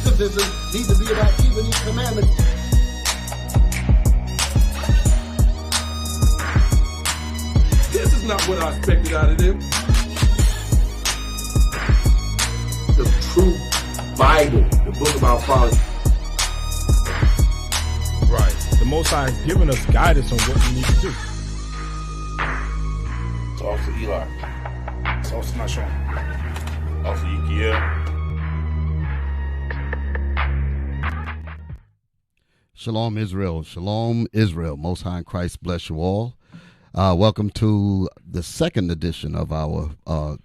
activism needs to be about keeping these commandments. This is not what I expected out of them. The true Bible, the book of our fathers. Right. The Most High has given us guidance on what we need to do. Talk to Eli. Talk to Nashon. Talk to Ezekiel. Shalom, Israel. Shalom, Israel. Most High in Christ bless you all. Welcome to the second edition of our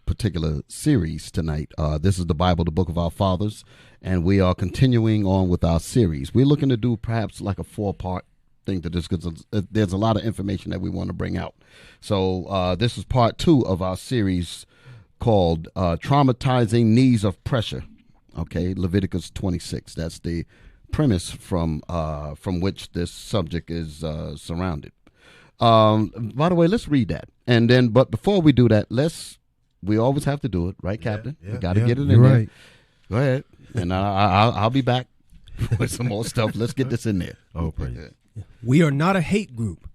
particular series tonight. This is the Bible, the book of our fathers, and we are continuing on with our series. We're looking to do perhaps like a 4-part thing to this because there's a lot of information that we want to bring out. So this is part 2 of our series called Traumatizing Knees of Pressure. Okay, Leviticus 26. That's the premise from which this subject is surrounded. By the way, let's read that. And then, but before we do that, we always have to do it, right, Captain? We got to get it in there. Go ahead. And I'll be back with some more stuff. Let's get this in there. Oh, praise. We are not a hate group.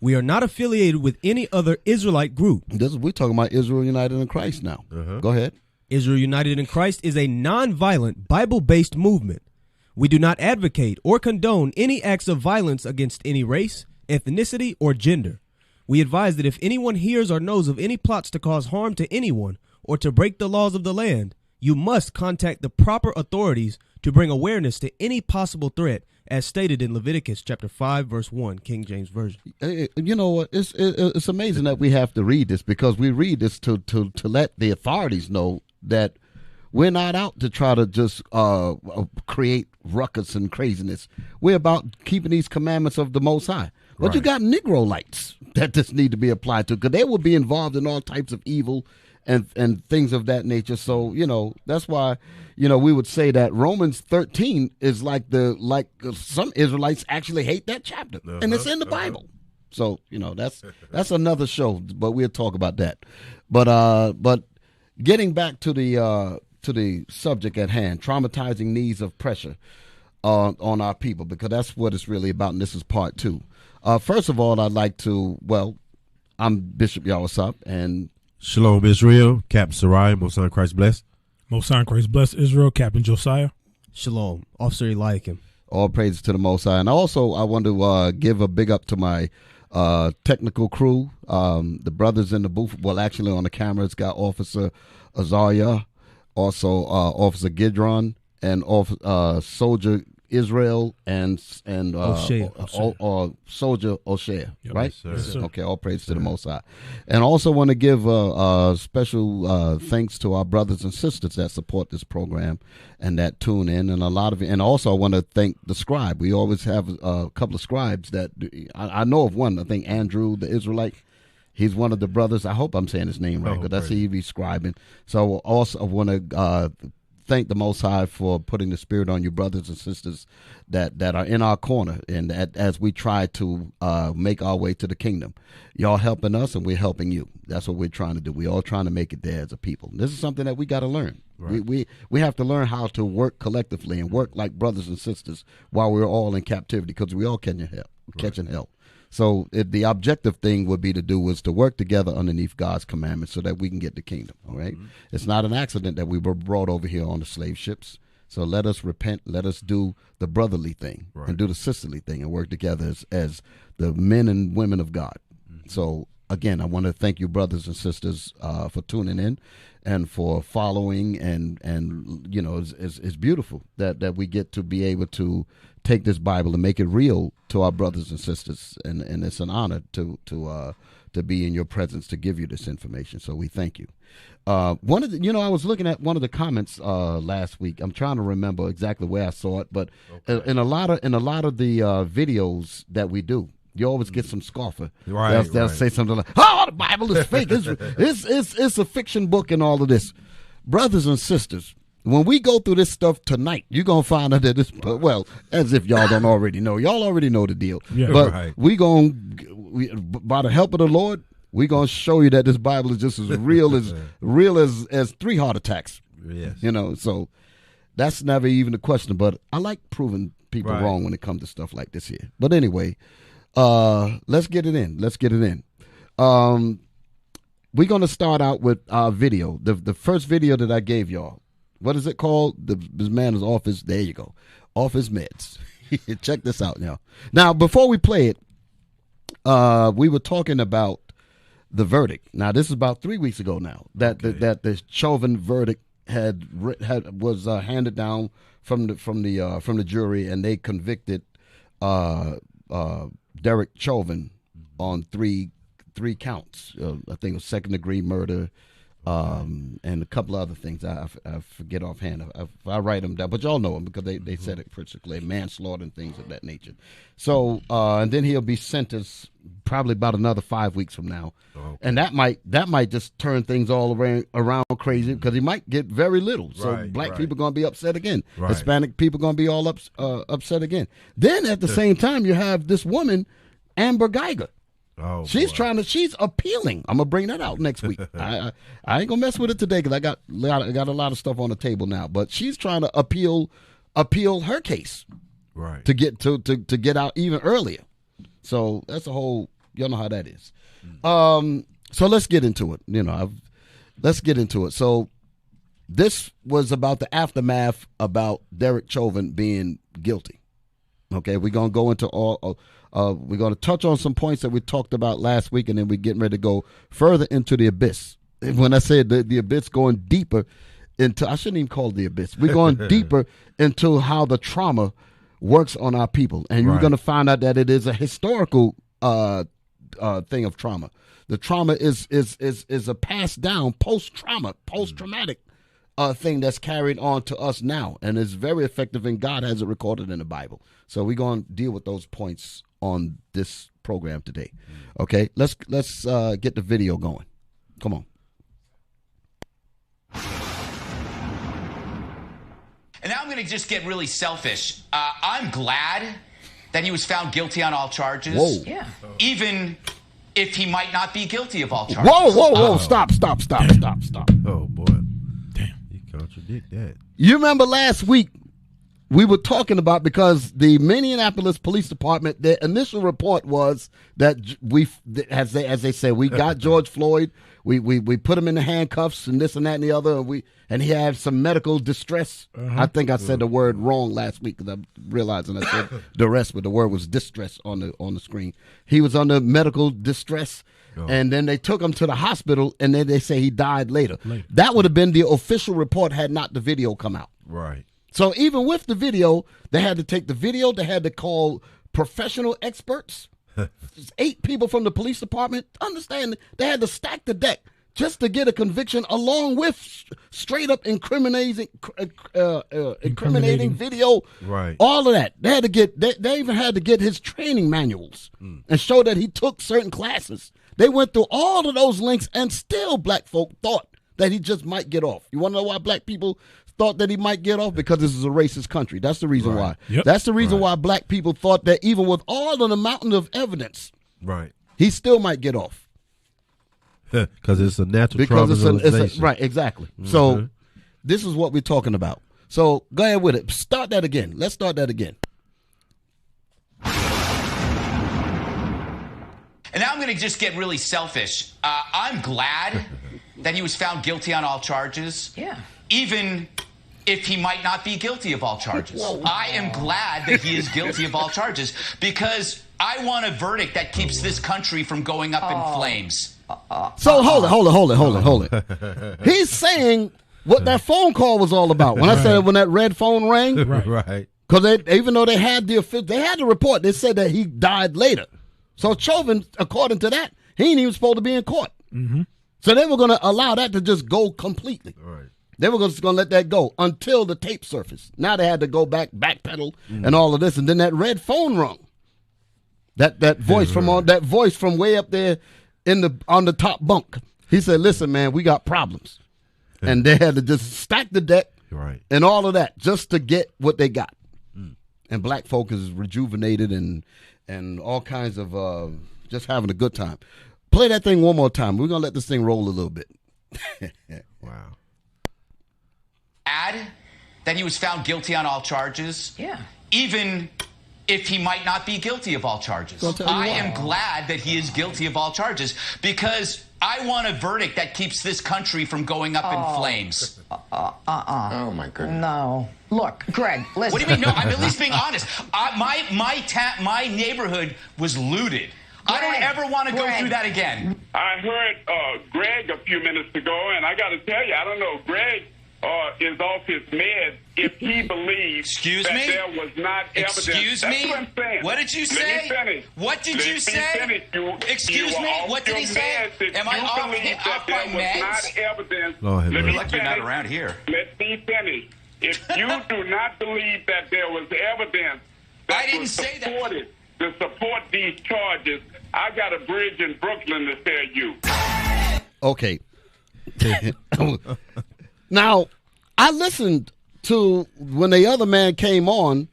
We are not affiliated with any other Israelite group. We're talking about Israel United in Christ now. Go ahead. Israel United in Christ is a non-violent, Bible-based movement. We do not advocate or condone any acts of violence against any race, ethnicity, or gender. We advise that if anyone hears or knows of any plots to cause harm to anyone or to break the laws of the land, you must contact the proper authorities to bring awareness to any possible threat, as stated in Leviticus chapter 5, verse 1, King James Version. You know what? It's amazing that we have to read this because we read this to let the authorities know that we're not out to try to just create ruckus and craziness. We're about keeping these commandments of the Most High. But you got Negroites that this need to be applied to because they will be involved in all types of evil and things of that nature. So, that's why, we would say that Romans 13 is like some Israelites actually hate that chapter. And it's in the Bible. So, that's another show, but we'll talk about that. But getting back to the subject at hand, traumatizing knees of pressure on our people, because that's what it's really about, and this is part 2. First of all, I'd like to, I'm Bishop Yawasop, and Shalom, Israel. Captain Sarai, Most High in Christ bless. Most High in Christ bless Israel. Captain Josiah. Shalom. Officer Eliakim. All praises to the Most High. And also, I want to give a big up to my technical crew, the brothers in the booth. Well, actually, on the camera, it's got Officer Azariah, also Officer Gidron, and Soldier Israel and Soldier O'Shea, Yep, right? yes, sir. Okay, all praise to the Most High. And also want to give a special thanks to our brothers and sisters that support this program and that tune in, and and also I want to thank the scribe. We always have a couple of scribes that I know of one. I think Andrew, the Israelite. He's one of the brothers. I hope I'm saying his name right, because that's who he's scribing. So also I want to thank the Most High for putting the spirit on you brothers and sisters that are in our corner, and as we try to make our way to the kingdom. Y'all helping us and we're helping you. That's what we're trying to do. We're all trying to make it there as a people. This is something that we got to learn. Right. We have to learn how to work collectively and work like brothers and sisters while we're all in captivity, because we all catching hell. So the objective thing would be to work together underneath God's commandments so that we can get the kingdom. All right. It's not an accident that we were brought over here on the slave ships. So let us repent. Let us do the brotherly thing and do the sisterly thing and work together as the men and women of God. So again, I want to thank you, brothers and sisters, for tuning in and for following. And it's beautiful that we get to be able to take this Bible and make it real to our brothers and sisters, and it's an honor to be in your presence to give you this information. So we thank you. I was looking at one of the comments last week. I'm trying to remember exactly where I saw it, but in a lot of the videos that we do, you always get some scoffer. They'll say something like, "Oh, the Bible is fake. It's a fiction book and all of this." Brothers and sisters, when we go through this stuff tonight, you're going to find out that it's, as if y'all don't already know. Y'all already know the deal. Yeah, but by the help of the Lord, we're going to show you that this Bible is just as real as 3 heart attacks. Yes. So that's never even a question. But I like proving people Right. wrong when it comes to stuff like this here. But anyway, let's get it in. We're going to start out with our video. The first video that I gave y'all. What is it called? This man is off his, there you go, off his meds. Check this out now. Now, before we play it, we were talking about the verdict. Now, this is about 3 weeks ago now that the Chauvin verdict was handed down from the jury, and they convicted Derek Chauvin on three counts. I think it was second-degree murder, and a couple other things. I forget offhand. I write them down, but y'all know them because they said it particularly, manslaughter and things of that nature. So, and then he'll be sentenced probably about another 5 weeks from now, and that might just turn things all around crazy because he might get very little. So black people are going to be upset again. Right. Hispanic people are going to be all upset again. Then at the same time, you have this woman, Amber Geiger. Oh, she's boy. she's appealing. I'm gonna bring that out next week. I ain't gonna mess with it today because I got a lot of stuff on the table now. But she's trying to appeal her case, Right. to get to get out even earlier. So that's a whole, y'all know how that is. So let's get into it. Let's get into it. So this was about the aftermath about Derek Chauvin being guilty. Okay, we're gonna go into all. We're going to touch on some points that we talked about last week, and then we're getting ready to go further into the abyss. When I said the abyss, going deeper into, I shouldn't even call it the abyss. We're going deeper into how the trauma works on our people, and you're going to find out that it is a historical thing of trauma. The trauma is a passed down post-traumatic thing that's carried on to us now, and is very effective, and God has it recorded in the Bible. So we're going to deal with those points on this program today. Okay, let's get the video going. Come on. And now I'm going to just get really selfish. I'm glad that he was found guilty on all charges. Whoa. Yeah. Even if he might not be guilty of all charges. Whoa. Stop. Oh, boy. Damn. You contradict that. You remember last week we were talking about, because the Minneapolis Police Department, their initial report was that as they say, we got George Floyd, we put him in the handcuffs and this and that and the other, and he had some medical distress. I think I said the word wrong last week because I'm realizing I said duress, but the word was distress on the screen. He was under medical distress. And then they took him to the hospital, and then they say he died later. That would have been the official report had not the video come out. Right. So even with the video, they had to take the video. They had to call professional experts. 8 people from the police department. Understand, they had to stack the deck just to get a conviction, along with straight up incriminating video. Right. All of that. They had to get. They even had to get his training manuals and show that he took certain classes. They went through all of those links, and still black folk thought that he just might get off. You want to know why black people thought that he might get off? Because this is a racist country. That's the reason why. Yep. That's the reason why black people thought that even with all of the mountain of evidence, Right. he still might get off. Because it's a natural Because traumatization. right, exactly. So this is what we're talking about. So go ahead with it. Start that again. Let's start that again. And now I'm going to just get really selfish. I'm glad that he was found guilty on all charges. Yeah. Even if he might not be guilty of all charges. I am glad that he is guilty of all charges, because I want a verdict that keeps this country from going up in flames. So hold it. He's saying what that phone call was all about. When I said when that red phone rang, Right. because even though they had the report, they said that he died later. So Chauvin, according to that, he ain't even supposed to be in court. Mm-hmm. So they were going to allow that to just go completely. Right. They were just going to let that go until the tape surfaced. Now they had to go backpedal and all of this, and then that red phone rung. That voice that voice from way up there on the top bunk. He said, "Listen, man, we got problems," and they had to just stack the deck, Right. and all of that just to get what they got. And black folk is rejuvenated and all kinds of just having a good time. Play that thing one more time. We're gonna let this thing roll a little bit. Wow. Glad that he was found guilty on all charges. Even if he might not be guilty of all charges. I am glad that he is guilty of all charges because I want a verdict that keeps this country from going up in flames. Oh, my goodness. No. Look, Greg, listen. What do you mean? No, I'm at least being honest. My neighborhood was looted. I don't ever want to go through that again. I heard Greg a few minutes ago, and I got to tell you, I don't know, Greg is off his meds if he believes there was not evidence. Excuse me? That's what I'm saying. What did you say? Let me finish. What did you say? Excuse me? What did he say? Am I off my meds? Look like you're not around here. Let me finish. If you do not believe that there was evidence that was supported to support these charges, I got a bridge in Brooklyn to tell you. Okay. Now, I listened to when the other man came on,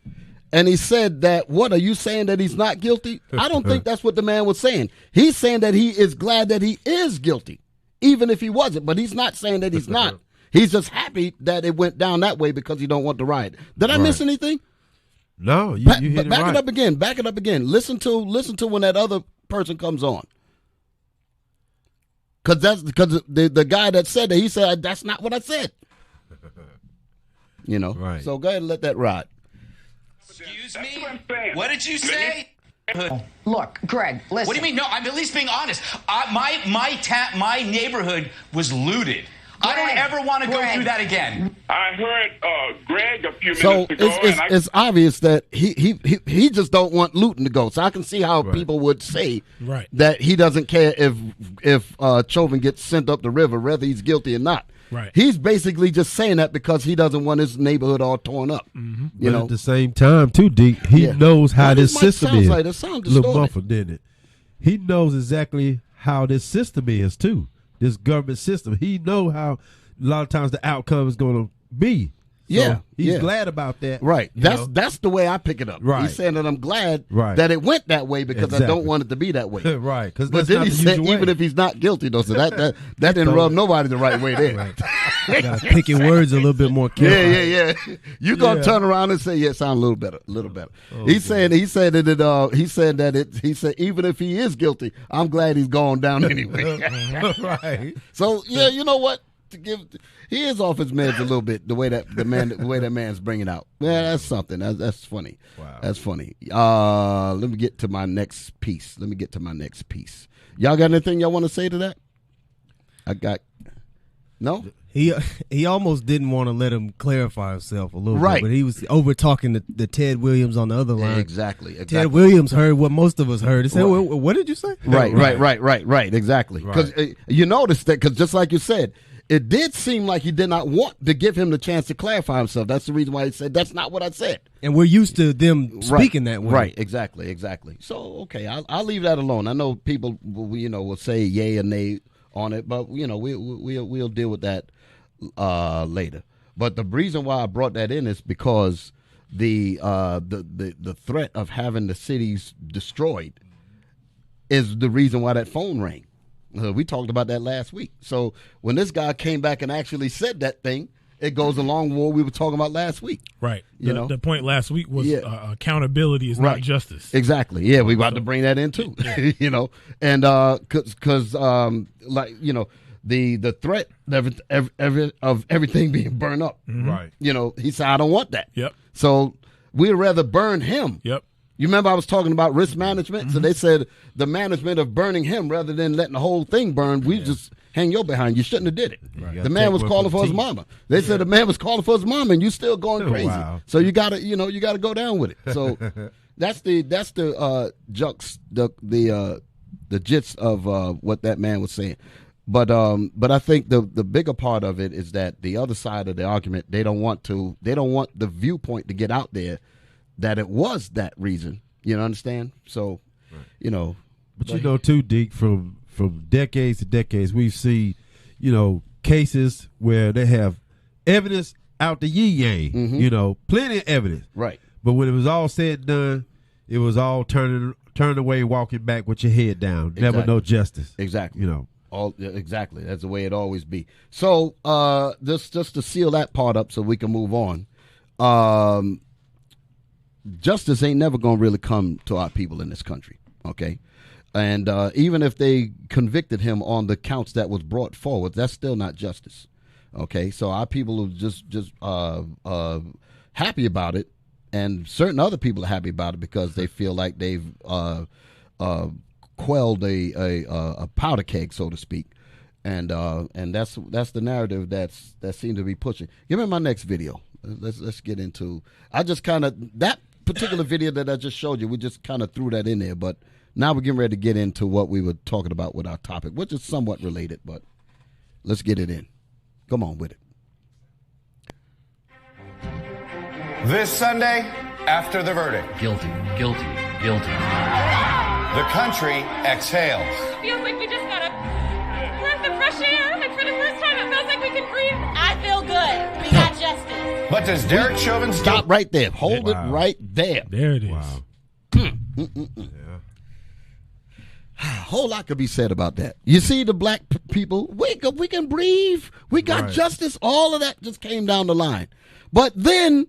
and he said that, what, are you saying that he's not guilty? I don't think that's what the man was saying. He's saying that he is glad that he is guilty, even if he wasn't, but he's not saying that he's not. He's just happy that it went down that way because he don't want to riot. Did I miss anything? No, you hit it back right. it up again. Back it up again. Listen to when that other person comes on. Because the guy that said that, he said, that's not what I said. You know? Right. So go ahead and let that ride. Excuse me? What did you say? Look, Greg, listen. What do you mean? No, I'm at least being honest. My neighborhood was looted. I don't ever want to go through that again. I heard Greg a few minutes ago. So it's obvious that he just don't want looting to go. So I can see how people would say that he doesn't care if Chauvin gets sent up the river, whether he's guilty or not. Right. He's basically just saying that because he doesn't want his neighborhood all torn up. Mm-hmm. You know, at the same time, too, Deke, he knows how this system is. Like, it sounds little distorted. muffled, didn't it? He knows exactly how this system is too. This government system. He know how a lot of times the outcome is going to be. So he's glad about that. Right. That's the way I pick it up. Right. He's saying that I'm glad that it went that way because I don't want it to be that way. Right. But then he said even if he's not guilty, though, so that didn't rub nobody the right way there. Right. Gotta pick your words a little bit more carefully. Yeah. You're gonna turn around and say, sound a little better. Oh, he said even if he is guilty, I'm glad he's gone down anyway. Right. So you know what? He is off his meds a little bit. The way that man's bringing out. Yeah, that's something. That's funny. Wow. That's funny. Let me get to my next piece. Y'all got anything y'all want to say to that? No. He almost didn't want to let him clarify himself a little Right. bit, but he was over talking the Ted Williams on the other line. Exactly. Ted Williams heard what most of us heard. He said, what did you say? Right. Exactly. Because you noticed that, because just like you said, it did seem like he did not want to give him the chance to clarify himself. That's the reason why he said, that's not what I said. And we're used to them speaking that way. Right, exactly. So, okay, I'll leave that alone. I know people, will say yay or nay on it, but, we'll deal with that later. But the reason why I brought that in is because the threat of having the cities destroyed is the reason why that phone rang. We talked about that last week. So when this guy came back and actually said that thing, it goes along with what we were talking about last week. Right. The point last week was accountability is not justice. Exactly. Yeah, we about to bring that in too. And because the threat of everything being burned up. Mm-hmm. Right. He said, I don't want that. Yep. So we'd rather burn him. Yep. You remember I was talking about risk management? Mm-hmm. So they said the management of burning him rather than letting the whole thing burn, we just hang your behind. You shouldn't have did it. Right. The man was calling for his mama. They said the man was calling for his mama, and you still going crazy. Wow. So you gotta go down with it. So that's the gist of what that man was saying. But I think the bigger part of it is that the other side of the argument, they don't want the viewpoint to get out there that it was that reason. You understand? So, But too, Deke, from decades to decades, we've seen, cases where they have evidence out the yin-yang, Mm-hmm. Plenty of evidence. Right. But when it was all said and done, it was all turned away, walking back with your head down. Exactly. Never no justice. Exactly. Exactly. That's the way it always be. So just to seal that part up so we can move on. justice ain't never going to really come to our people in this country, okay? And even if they convicted him on the counts that was brought forward, that's still not justice, okay? So our people are just happy about it, and certain other people are happy about it because they feel like they've quelled a powder keg, so to speak. And that's the narrative that seems to be pushing. Give me my next video. Let's get into. I just kind of that particular video that I just showed you. We just kind of threw that in there, but now we're getting ready to get into what we were talking about with our topic, which is somewhat related. But let's get it in. Come on with it. This Sunday, after the verdict, Guilty, guilty, guilty. the country exhales. Feels like we just got a breath of fresh air, and for the first time it feels like we can breathe. I feel good. We got justice. But does Derek Chauvin stop right there? Hold it right there. There it is. Wow. Yeah. A whole lot could be said about that. You see, the black people, we can breathe. We got justice. All of that just came down the line. But then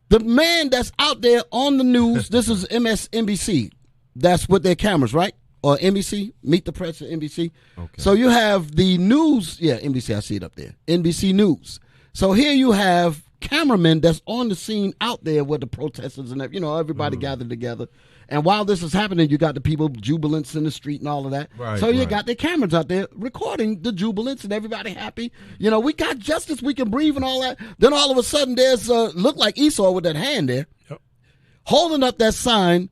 the man that's out there on the news, this is MSNBC. That's with their cameras, right? Or NBC, Meet the Press at NBC. Okay. So you have the news. Yeah, NBC, I see it up there. NBC News. So here you have cameramen that's on the scene out there with the protesters and everybody gathered together. And while this is happening, you got the people jubilants in the street and all of that. Right, so you got the cameras out there recording the jubilants and everybody happy. We got justice, we can breathe and all that. Then all of a sudden there's look like Esau with that hand there, holding up that sign,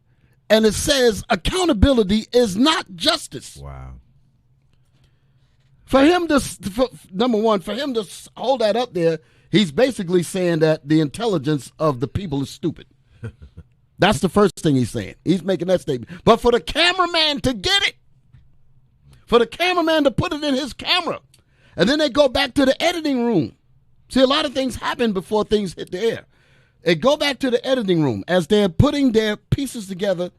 and it says accountability is not justice. Wow. For him to, number one, for him to hold that up there, he's basically saying that the intelligence of the people is stupid. That's the first thing he's saying. He's making that statement. But for the cameraman to get it, for the cameraman to put it in his camera, and then they go back to the editing room. See, a lot of things happen before things hit the air. They go back to the editing room as they're putting their pieces together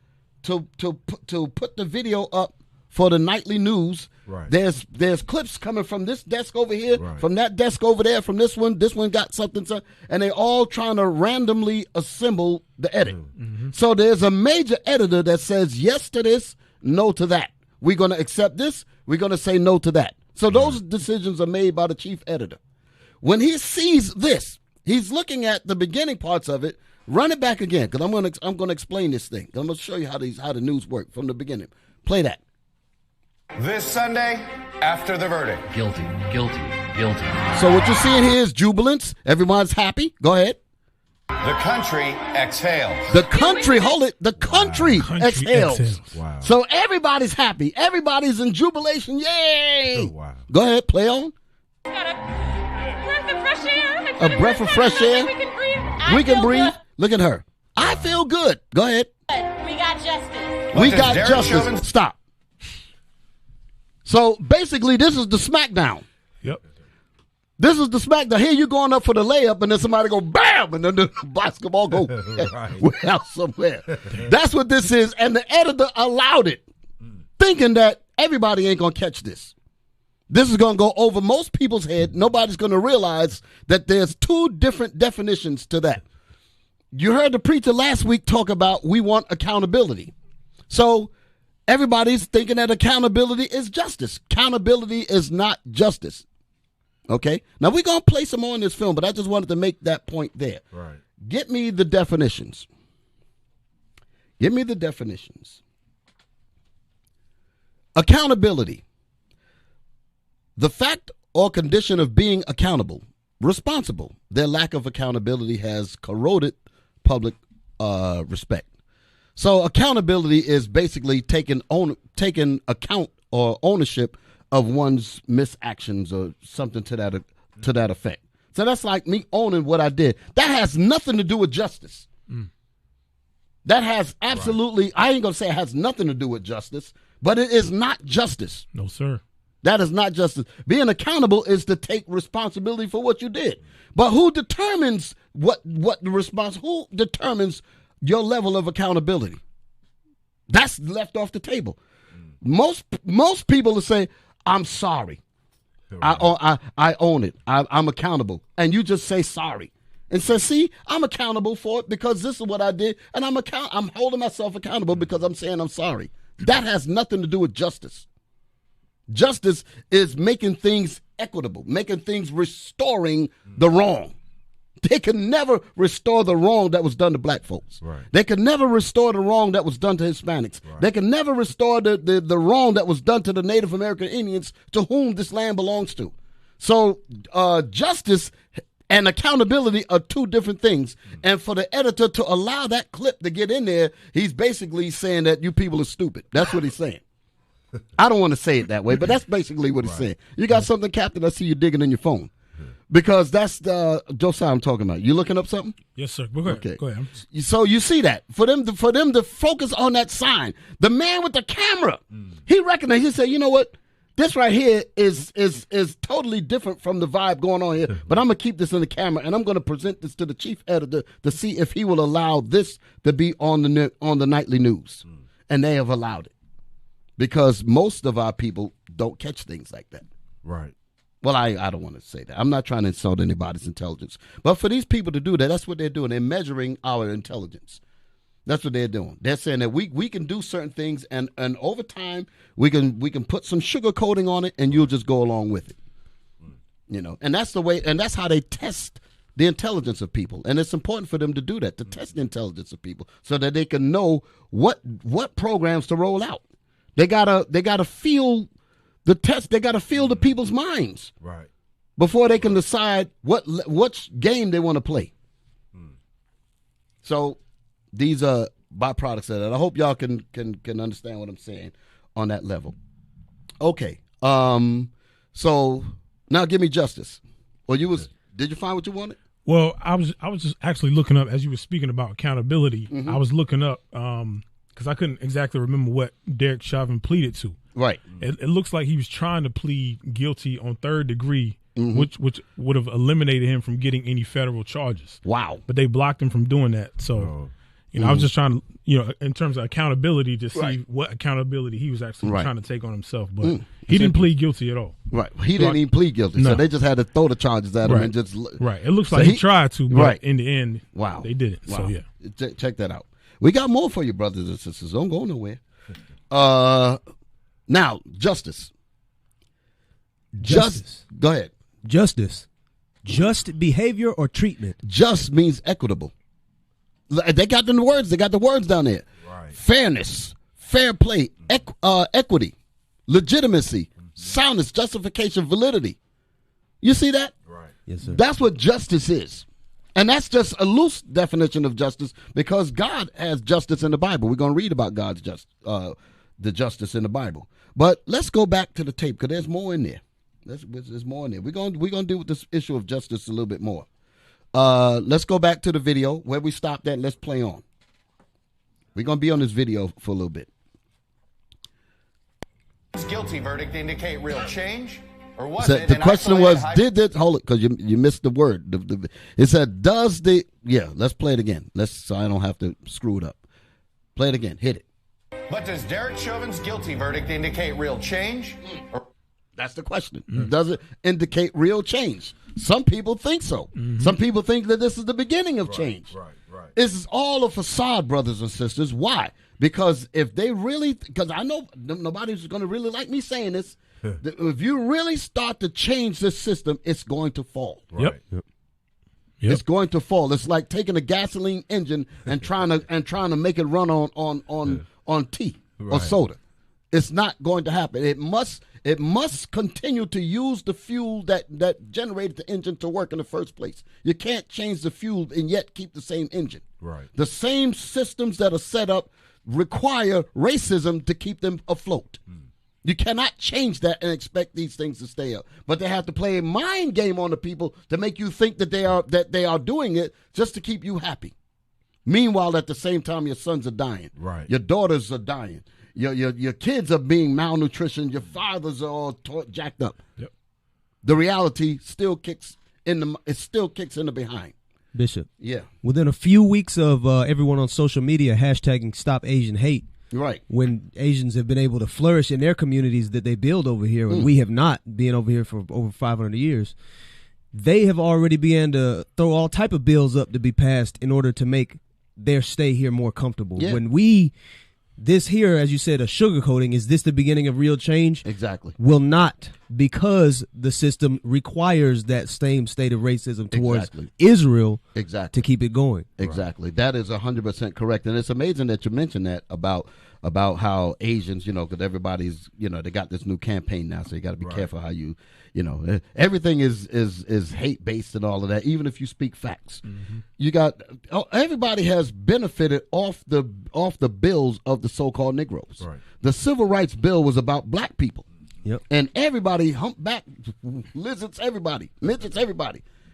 to put the video up for the nightly news. Right. There's clips coming from this desk over here, from that desk over there, from this one. This one got something, and they all trying to randomly assemble the edit. Mm-hmm. So there's a major editor that says yes to this, no to that. We're going to accept this. We're going to say no to that. So those decisions are made by the chief editor. When he sees this, he's looking at the beginning parts of it. Run it back again, because I'm going to explain this thing. I'm going to show you how the news work from the beginning. Play that. This Sunday, after the verdict. Guilty, guilty, guilty. So what you're seeing here is jubilance. Everyone's happy. Go ahead. The country exhales. The country, hold it. The country exhales. Wow. So everybody's happy. Everybody's in jubilation. Yay! Oh, wow. Go ahead, play on. Got a breath of fresh air. And for A the breath first of time fresh it feels air. like we can breathe. We can breathe. Look at her. I feel good. Go ahead. We got justice. We got justice. Stop. So basically, this is the smackdown. Yep. This is the smackdown. Here you going up for the layup, and then somebody go bam, and then the basketball go well somewhere. That's what this is, and the editor allowed it, thinking that everybody ain't gonna catch this. This is gonna go over most people's head. Nobody's gonna realize that there's two different definitions to that. You heard the preacher last week talk about we want accountability. So everybody's thinking that accountability is justice. Accountability is not justice. Okay? Now, we're going to play some more in this film, but I just wanted to make that point there. Right. Get me the definitions. Give me the definitions. Accountability. The fact or condition of being accountable, responsible. Their lack of accountability has corroded public respect. So accountability is basically taking account or ownership of one's misactions or something to that effect. So that's like me owning what I did. That has nothing to do with justice. That has absolutely, I ain't going to say it has nothing to do with justice, but it is not justice. No, sir. That is not justice. Being accountable is to take responsibility for what you did. But who determines what the response? Who determines your level of accountability? That's left off the table. Most people will say, "I'm sorry. I own it. I'm accountable," and you just say sorry, and says, see, I'm accountable for it because this is what I did, and I'm holding myself accountable because I'm saying I'm sorry. That has nothing to do with justice. Justice is making things equitable, making things restoring the wrong. They can never restore the wrong that was done to black folks. Right. They can never restore the wrong that was done to Hispanics. Right. They can never restore the wrong that was done to the Native American Indians to whom this land belongs to. So justice and accountability are two different things. And for the editor to allow that clip to get in there, he's basically saying that you people are stupid. That's what he's saying. I don't want to say it that way, but that's basically what he's saying. You got something, Captain? I see you digging in your phone. Because that's Josiah I'm talking about. You looking up something? Yes, sir. Go ahead. Okay. Go ahead. So you see that for them to focus on that sign. The man with the camera, he recognized. He said, "You know what? This right here is totally different from the vibe going on here. But I'm gonna keep this in the camera, and I'm gonna present this to the chief editor to see if he will allow this to be on the nightly news." And they have allowed it because most of our people don't catch things like that. Right. Well, I don't want to say that. I'm not trying to insult anybody's intelligence. But for these people to do that, that's what they're doing. They're measuring our intelligence. That's what they're doing. They're saying that we can do certain things, and over time we can put some sugar coating on it, and you'll just go along with it. You know, and that's the way, and that's how they test the intelligence of people. And it's important for them to do that, to test the intelligence of people, so that they can know what programs to roll out. They gotta feel the test. They gotta feel the people's minds, right, before they can decide what game they want to play. So these are byproducts of that. I hope y'all can understand what I'm saying on that level. Okay. So now give me justice. Or did you find what you wanted? Well, I was just actually looking up as you were speaking about accountability. Mm-hmm. I was looking up because I couldn't exactly remember what Derek Chauvin pleaded to. Right. It looks like he was trying to plead guilty on third degree, Mm-hmm. which would have eliminated him from getting any federal charges. Wow. But they blocked him from doing that. So, I was just trying to, in terms of accountability, to see what accountability he was actually trying to take on himself. But he didn't plead guilty at all. Right. He didn't even plead guilty. No. So they just had to throw the charges at him and just. Right. It looks like he tried to, but in the end, wow, they didn't. Wow. So, yeah. Check that out. We got more for you, brothers and sisters. Don't go nowhere. Now, justice. Go ahead. Justice. Just behavior or treatment. Just means equitable. They got the words. They got the words down there. Right. Fairness, fair play, equity, legitimacy, soundness, justification, validity. You see that? Right. Yes, sir. That's what justice is. And that's just a loose definition of justice because God has justice in the Bible. We're going to read about God's the justice in the Bible. But let's go back to the tape because there's more in there. There's more in there. We're going to deal with this issue of justice a little bit more. Let's go back to the video where we stopped at. Let's play on. We're going to be on this video for a little bit. Does guilty verdict indicate real change? Or was So it the an question was, isolated did it, hold it, because you missed the word. It said, let's play it again. So I don't have to screw it up. Play it again. Hit it. But does Derek Chauvin's guilty verdict indicate real change? That's the question. Does it indicate real change? Some people think so. Mm-hmm. Some people think that this is the beginning of change. Right. This is all a facade, brothers and sisters. Why? Because if they really, because I know nobody's going to really like me saying this, if you really start to change this system, it's going to fall. Right. Yep. It's going to fall. It's like taking a gasoline engine and trying to make it run on tea or soda. It's not going to happen. It must continue to use the fuel that generated the engine to work in the first place. You can't change the fuel and yet keep the same engine. Right. The same systems that are set up require racism to keep them afloat. You cannot change that and expect these things to stay up. But they have to play a mind game on the people to make you think that they are doing it just to keep you happy. Meanwhile, at the same time, your sons are dying. Right. Your daughters are dying. Your kids are being malnutrition. Your fathers are all jacked up. Yep. The reality still kicks in the behind. Bishop. Yeah. Within a few weeks of everyone on social media hashtagging Stop Asian Hate, right, when Asians have been able to flourish in their communities that they build over here, and we have not been over here for over 500 years, they have already began to throw all type of bills up to be passed in order to make their stay here more comfortable. Yeah. When this here, as you said, a sugarcoating, is this the beginning of real change? Exactly. Will not, because the system requires that same state of racism towards Israel to keep it going. Exactly. Right. That is 100% correct. And it's amazing that you mentioned that about how Asians, because everybody's, they got this new campaign now, so you got to be careful how you, everything is hate-based and all of that, even if you speak facts. Mm-hmm. You got, everybody has benefited off the bills of the so-called Negroes. Right. The Civil Rights Bill was about black people. Yep. And everybody, humpback, midgets, everybody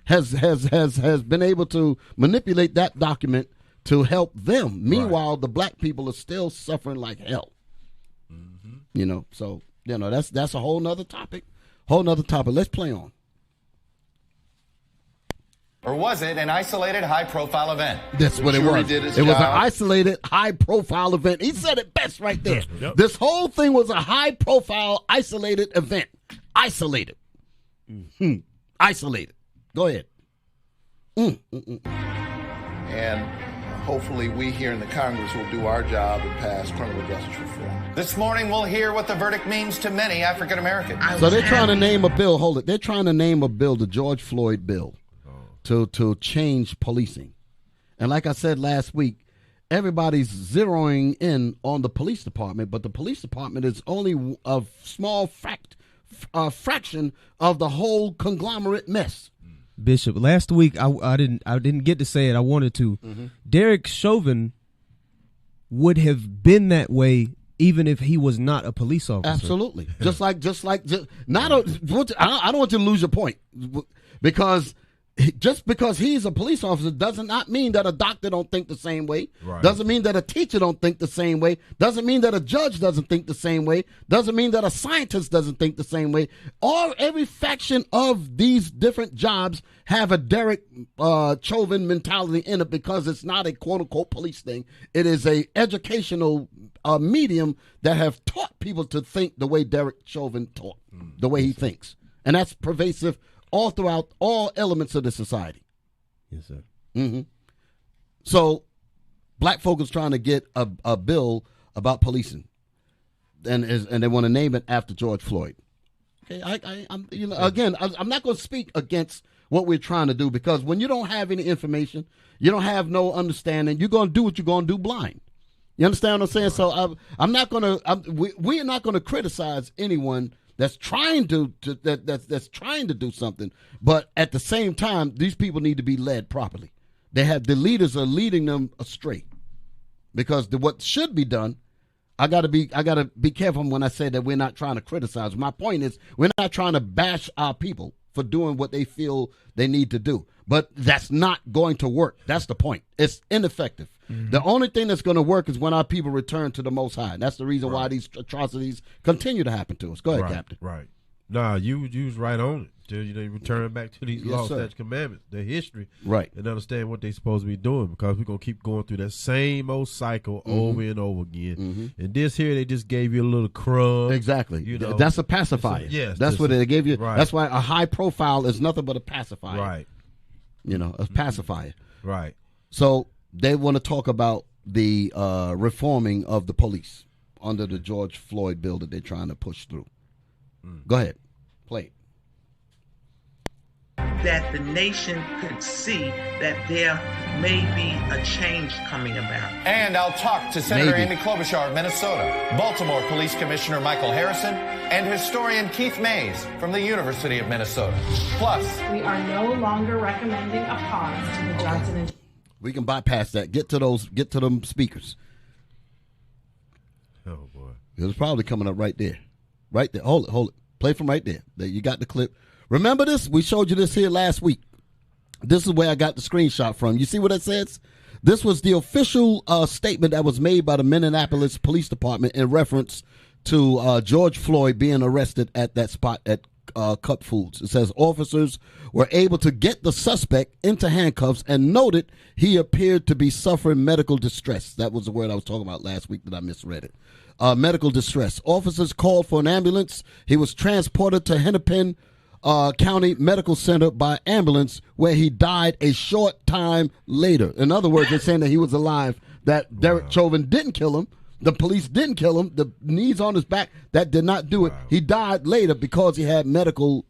has been able to manipulate that document to help them. Meanwhile, the black people are still suffering like hell. Mm-hmm. So that's a whole nother topic. Let's play on. Or was it an isolated, high-profile event? That's what it was. It was an isolated, high-profile event. He said it best right there. Yep. This whole thing was a high-profile, isolated event. Isolated. Mm-hmm. Isolated. Go ahead. And hopefully we here in the Congress will do our job and pass criminal justice reform. This morning we'll hear what the verdict means to many African Americans. So they're trying to name a bill. Hold it. They're trying to name a bill, the George Floyd bill, to change policing. And like I said last week, everybody's zeroing in on the police department, but the police department is only a small fraction of the whole conglomerate mess. Bishop, last week I didn't get to say it. I wanted to. Mm-hmm. Derek Chauvin would have been that way even if he was not a police officer. Absolutely. I don't want you to lose your point, because just because he's a police officer does not mean that a doctor don't think the same way. Right. Doesn't mean that a teacher don't think the same way. Doesn't mean that a judge doesn't think the same way. Doesn't mean that a scientist doesn't think the same way. Every faction of these different jobs have a Derek Chauvin mentality in it, because it's not a quote-unquote police thing. It is a educational medium that have taught people to think the way Derek Chauvin taught, the way he thinks. And that's pervasive all throughout all elements of the society. Yes, sir. Mm-hmm. So, black folk is trying to get a bill about policing, and they want to name it after George Floyd. Okay, I'm not going to speak against what we're trying to do, because when you don't have any information, you don't have no understanding, you're going to do what you're going to do blind. You understand what I'm saying? Right. So I'm not going to. We are not going to criticize anyone that's trying to that's trying to do something, but at the same time, these people need to be led properly. The leaders are leading them astray, because what should be done. I gotta be careful when I say that we're not trying to criticize. My point is, we're not trying to bash our people for doing what they feel they need to do, but that's not going to work. That's the point. It's ineffective. Mm-hmm. The only thing that's going to work is when our people return to the Most High. That's the reason why these atrocities continue to happen to us. Go ahead, Captain. Right. Nah, you was right on it. Till you return back to these laws, statutes, commandments, their history, right, and understand what they're supposed to be doing, because we're gonna keep going through that same old cycle over and over again. Mm-hmm. And this here, they just gave you a little crumb. Exactly. That's a pacifier. Yes, that's what they gave you. Right. That's why a high profile is nothing but a pacifier. Right. A pacifier. Right. So they want to talk about the reforming of the police under the George Floyd bill that they're trying to push through. Go ahead. Play it. That the nation could see that there may be a change coming about. And I'll talk to Senator Amy Klobuchar of Minnesota, Baltimore Police Commissioner Michael Harrison, and historian Keith Mays from the University of Minnesota. Plus, we are no longer recommending a pause to the Johnson & We can bypass that. Get to them speakers. Oh boy. It was probably coming up right there. Right there. Hold it. Play from right there. There, you got the clip. Remember this? We showed you this here last week. This is where I got the screenshot from. You see what it says? This was the official statement that was made by the Minneapolis Police Department in reference to George Floyd being arrested at that spot at Cup Foods. It says officers were able to get the suspect into handcuffs and noted he appeared to be suffering medical distress. That was the word I was talking about last week that I misread it. Medical distress. Officers called for an ambulance. He was transported to Hennepin County Medical Center by ambulance, where he died a short time later. In other words, they're saying that he was alive, that Derek Chauvin didn't kill him. The police didn't kill him. The knees on his back, that did not do it. He died later because he had medical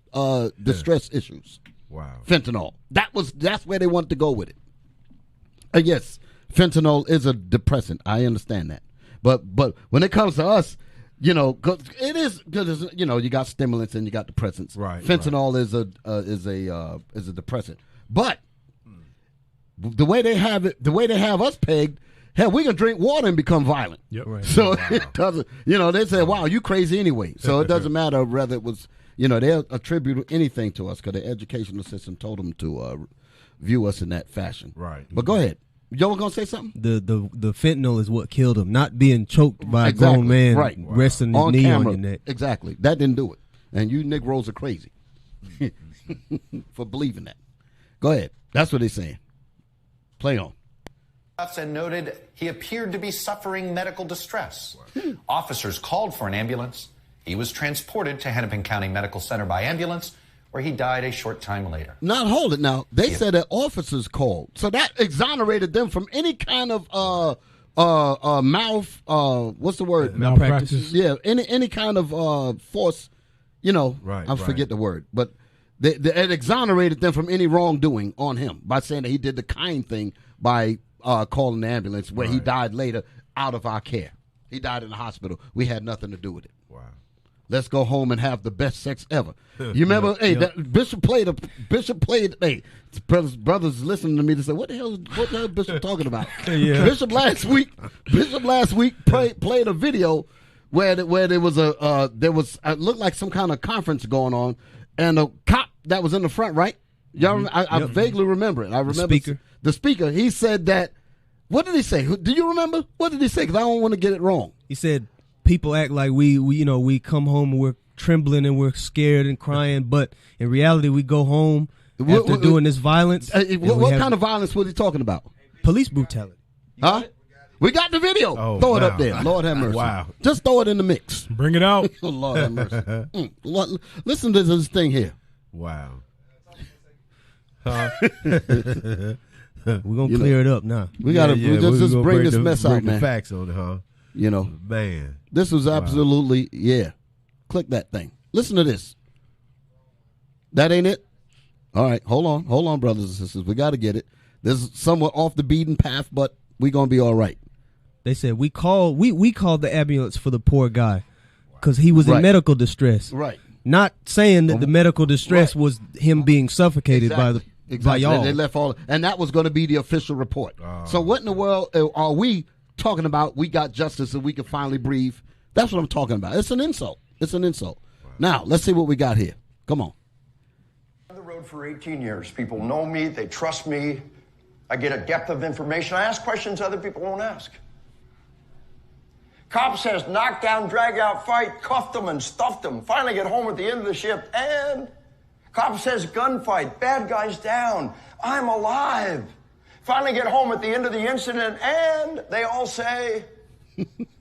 distress issues. Wow. Fentanyl. That's where they wanted to go with it. Yes, fentanyl is a depressant. I understand that. But when it comes to us, you know, cause it is, because you know, you got stimulants and you got depressants. Right. Fentanyl is a depressant. But the way they have it, the way they have us pegged, hell, we can drink water and become violent. Yep. Right. So it doesn't. You know, they say, "Wow, you crazy anyway." So it doesn't matter whether it was. You know, they'll attribute anything to us because the educational system told them to view us in that fashion. Right. But go ahead. You were gonna say something? The fentanyl is what killed him, not being choked by a grown man resting his knee on your neck. Exactly. That didn't do it. And you Negroes are crazy for believing that. Go ahead. That's what they're saying. Play on. And noted he appeared to be suffering medical distress. Officers called for an ambulance. He was transported to Hennepin County Medical Center by ambulance, where he died a short time later. Not hold it now. They said that officers called, so that exonerated them from any kind of what's the word? Malpractice. Yeah, any kind of force. You know, I forget the word, but it exonerated them from any wrongdoing on him by saying that he did the kind thing by calling the ambulance, where he died later out of our care. He died in the hospital. We had nothing to do with it. Wow. Let's go home and have the best sex ever. You remember? Hey, that Bishop played. Hey, brothers listening to me to say, what the hell is Bishop talking about? Bishop last week played a video where there was it looked like some kind of conference going on, and a cop that was in the front, right? Y'all, I vaguely remember it. I remember the speaker. He said that. What did he say? Do you remember? What did he say? Because I don't want to get it wrong. He said people act like we come home and we're trembling and we're scared and crying, but in reality we go home after doing this violence. What kind of violence was he talking about? Police brutality. Huh? We got the video. Throw it up there. Lord have mercy. Wow. Just throw it in the mix. Bring it out. Lord have mercy. Listen to this thing here. Wow. We're gonna clear it up now. We gotta just bring this mess out, man. The facts on it, huh? You know, man. This was absolutely Click that thing. Listen to this. That ain't it. All right, hold on, brothers and sisters. We got to get it. This is somewhat off the beaten path, but we're gonna be all right. They said we called the ambulance for the poor guy because he was in medical distress. Right. Not saying that the medical distress was him being suffocated by y'all. They left all, and that was going to be the official report. So what in the world are we talking about? We got justice and we can finally breathe. That's what I'm talking about. It's an insult. It's an insult. Wow. Now let's see what we got here. Come on. On the road for 18 years. People know me. They trust me. I get a depth of information. I ask questions other people won't ask. Cop says knockdown, drag out fight, cuffed them and stuffed them. Finally get home at the end of the shift and cop says gunfight, bad guys down. I'm alive. Finally get home at the end of the incident and they all say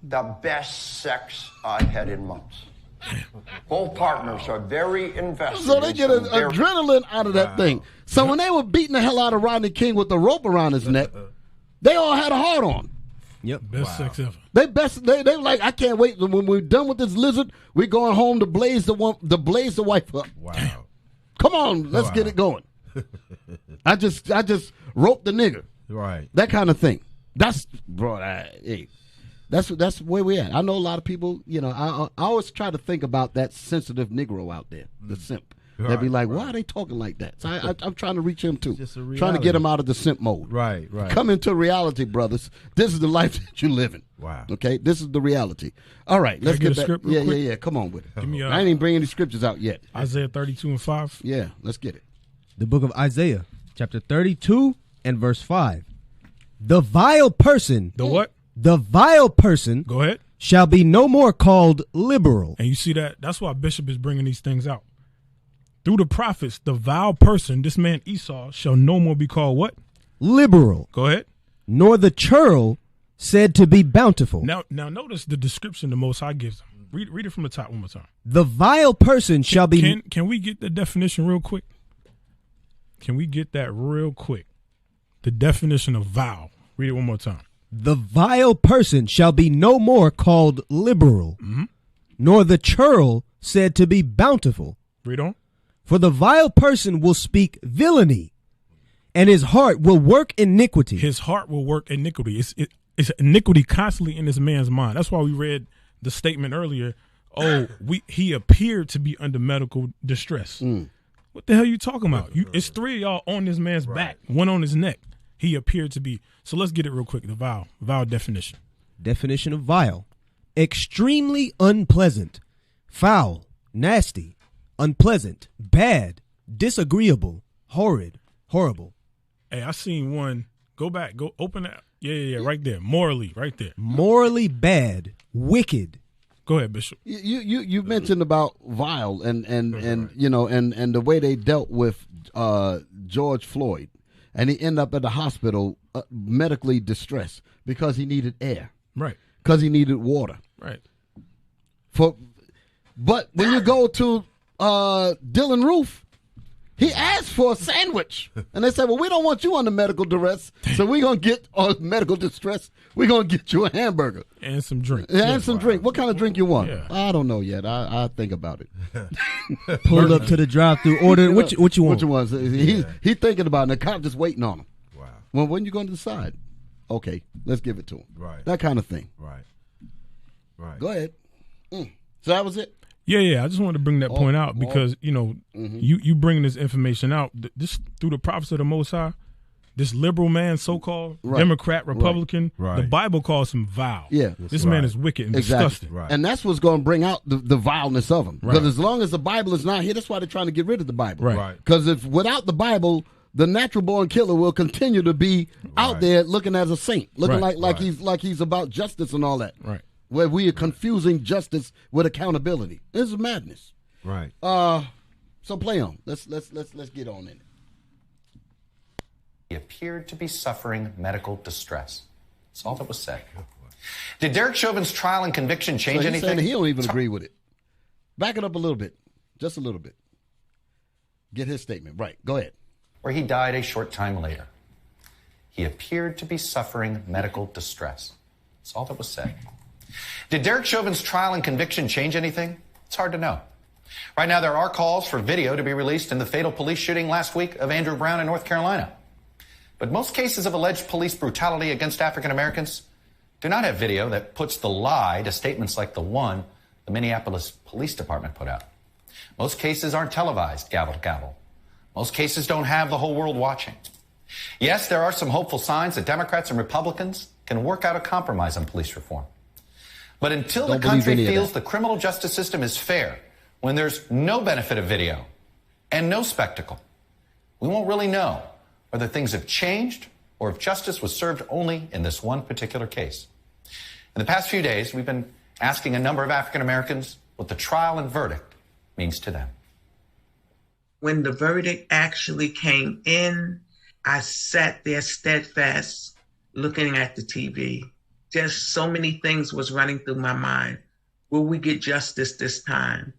the best sex I've had in months. Both partners are very invested. So they get adrenaline out of that thing. So when they were beating the hell out of Rodney King with the rope around his neck, they all had a heart on. Yep. Best sex ever. They were like, I can't wait. When we're done with this lizard, we're going home to blaze the wife up. Wow. Come on, let's get it going. I just roped the nigger. Right. That kind of thing. That's that's where we at. I know a lot of people, you know, I always try to think about that sensitive Negro out there, the simp. They'd be like, why are they talking like that? So I'm trying to reach him too. Trying to get him out of the simp mode. Right. Come into reality, brothers. This is the life that you're living. Wow. Okay? This is the reality. All right, let's get that. Script real quick? Yeah. Come on with it. Give me, I ain't even bringing any scriptures out yet. Isaiah 32:5. Yeah, let's get it. The book of Isaiah, chapter 32 and verse 5. The vile person. The what? The vile person. Go ahead. Shall be no more called liberal. And you see that? That's why Bishop is bringing these things out. Through the prophets, the vile person, this man Esau, shall no more be called what? Liberal. Go ahead. Nor the churl said to be bountiful. Now notice the description the Most High gives him. Read it from the top one more time. The vile person shall be. Can we get the definition real quick? Can we get that real quick? The definition of vile. Read it one more time. The vile person shall be no more called liberal, nor the churl said to be bountiful. Read on. For the vile person will speak villainy, and his heart will work iniquity. His heart will work iniquity. It's iniquity constantly in this man's mind. That's why we read the statement earlier. Oh, he appeared to be under medical distress. What the hell are you talking about? It's 3 of y'all on this man's back, one on his neck. He appeared to be. So let's get it real quick. The vile definition. Definition of vile: extremely unpleasant, foul, nasty, unpleasant, bad, disagreeable, horrid, horrible. Hey, I seen one. Go back. Go open that. Yeah, right there. Morally, right there. Morally bad, wicked. Go ahead, Bishop. You mentioned about vile and the way they dealt with George Floyd. And he ended up at the hospital medically distressed because he needed air. Right. Because he needed water. Right. But when you go to Dylan Roof, he asked for a sandwich. And they said, well, we don't want you under medical duress, so we're going to get medical distress. We're going to get you a hamburger. And some drink. And some drink. What kind of drink you want? Yeah. I don't know yet. I'll think about it. Pulled up to the drive-thru, ordered. What you want? What you want? He's thinking about it, and the cop just waiting on him. Wow. Well, when you going to decide? Okay, let's give it to him. Right. That kind of thing. Right. Go ahead. So that was it? Yeah. I just wanted to bring that point out because, you bringing this information out, this through the prophets of the Most High, this liberal man, so-called Democrat, Republican, the Bible calls him vile. Yeah. This man is wicked and disgusting. Right. And that's what's going to bring out the vileness of him. Because as long as the Bible is not here, that's why they're trying to get rid of the Bible. Right. Because if without the Bible, the natural-born killer will continue to be out there looking as a saint, looking like he's about justice and all that. Right. Where we are confusing justice with accountability. This is madness. Right. So play on. Let's get on in it. He appeared to be suffering medical distress. That's all that was said. Did Derek Chauvin's trial and conviction change anything? He don't even agree with it. Back it up a little bit. Just a little bit. Get his statement. Right. Go ahead. Where he died a short time later. He appeared to be suffering medical distress. That's all that was said. Did Derek Chauvin's trial and conviction change anything? It's hard to know. Right now, there are calls for video to be released in the fatal police shooting last week of Andrew Brown in North Carolina. But most cases of alleged police brutality against African Americans do not have video that puts the lie to statements like the one the Minneapolis Police Department put out. Most cases aren't televised, gavel to gavel. Most cases don't have the whole world watching. Yes, there are some hopeful signs that Democrats and Republicans can work out a compromise on police reform. But until the country feels the criminal justice system is fair, when there's no benefit of video and no spectacle, we won't really know whether things have changed or if justice was served only in this one particular case. In the past few days, we've been asking a number of African Americans what the trial and verdict means to them. When the verdict actually came in, I sat there steadfast, looking at the TV. Just so many things was running through my mind. Will we get justice this time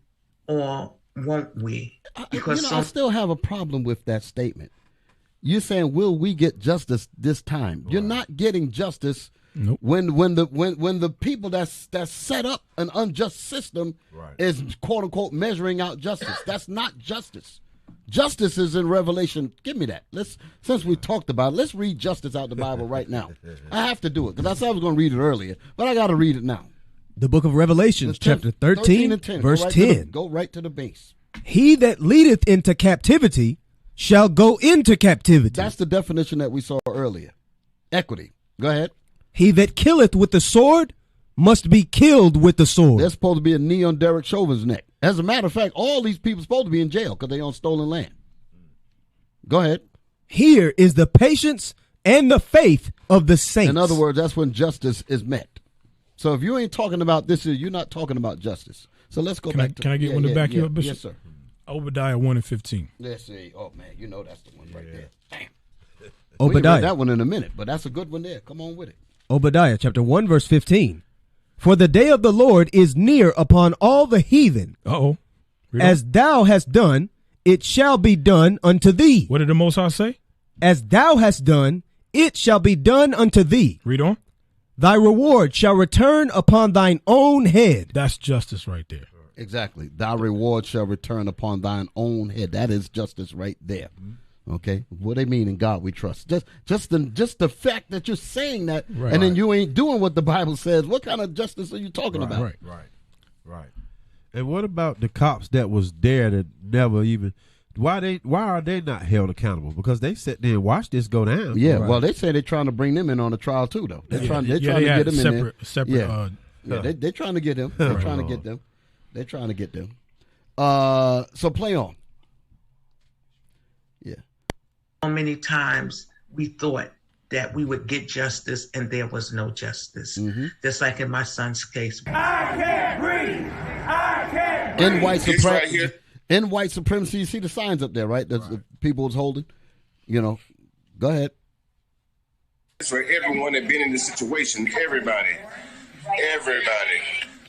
or won't we? Because I still have a problem with that statement. You're saying, will we get justice this time? Right. You're not getting justice when the people that's set up an unjust system is quote unquote measuring out justice. That's not justice. Justice is in Revelation. Give me that. Since we talked about it, let's read justice out the Bible right now. I have to do it because I said I was going to read it earlier, but I got to read it now. The book of Revelation, chapter 13 and 10. Verse 10. Go right to the base. He that leadeth into captivity shall go into captivity. That's the definition that we saw earlier. Equity. Go ahead. He that killeth with the sword must be killed with the sword. There's supposed to be a knee on Derek Chauvin's neck. As a matter of fact, all these people are supposed to be in jail because they own stolen land. Go ahead. Here is the patience and the faith of the saints. In other words, that's when justice is met. So if you ain't talking about this, you're not talking about justice. So let's go back to... Can I get one to back you up, Bishop? Yes, sir. Obadiah 1 and 15. Let's see. Oh, man, you know that's the one right there. Damn. Obadiah. We'll that one in a minute, but that's a good one there. Come on with it. Obadiah chapter 1, verse 15. For the day of the Lord is near upon all the heathen. Uh-oh. As thou hast done, it shall be done unto thee. What did the Most High say? As thou hast done, it shall be done unto thee. Read on. Thy reward shall return upon thine own head. That's justice right there. Exactly. Thy reward shall return upon thine own head. That is justice right there. Okay, what they mean in God we trust. Just the fact that you're saying that, Right. and then you ain't doing what the Bible says. What kind of justice are you talking about? Right. And what about the cops that was there that never even? Why are they not held accountable? Because they sat there and watched this go down. Yeah. Well, they say they're trying to bring them in on a trial too, though. They're trying to get them in there. Separate. They're trying to get them. They're trying to get them. They're trying to get them. So play on. Yeah. So many times we thought that we would get justice and there was no justice. Just like in my son's case. I can't breathe. I can't breathe. In white supremacy, you see the signs up there, right? That's the people is holding. You know, go ahead. It's for everyone that been in this situation. Everybody.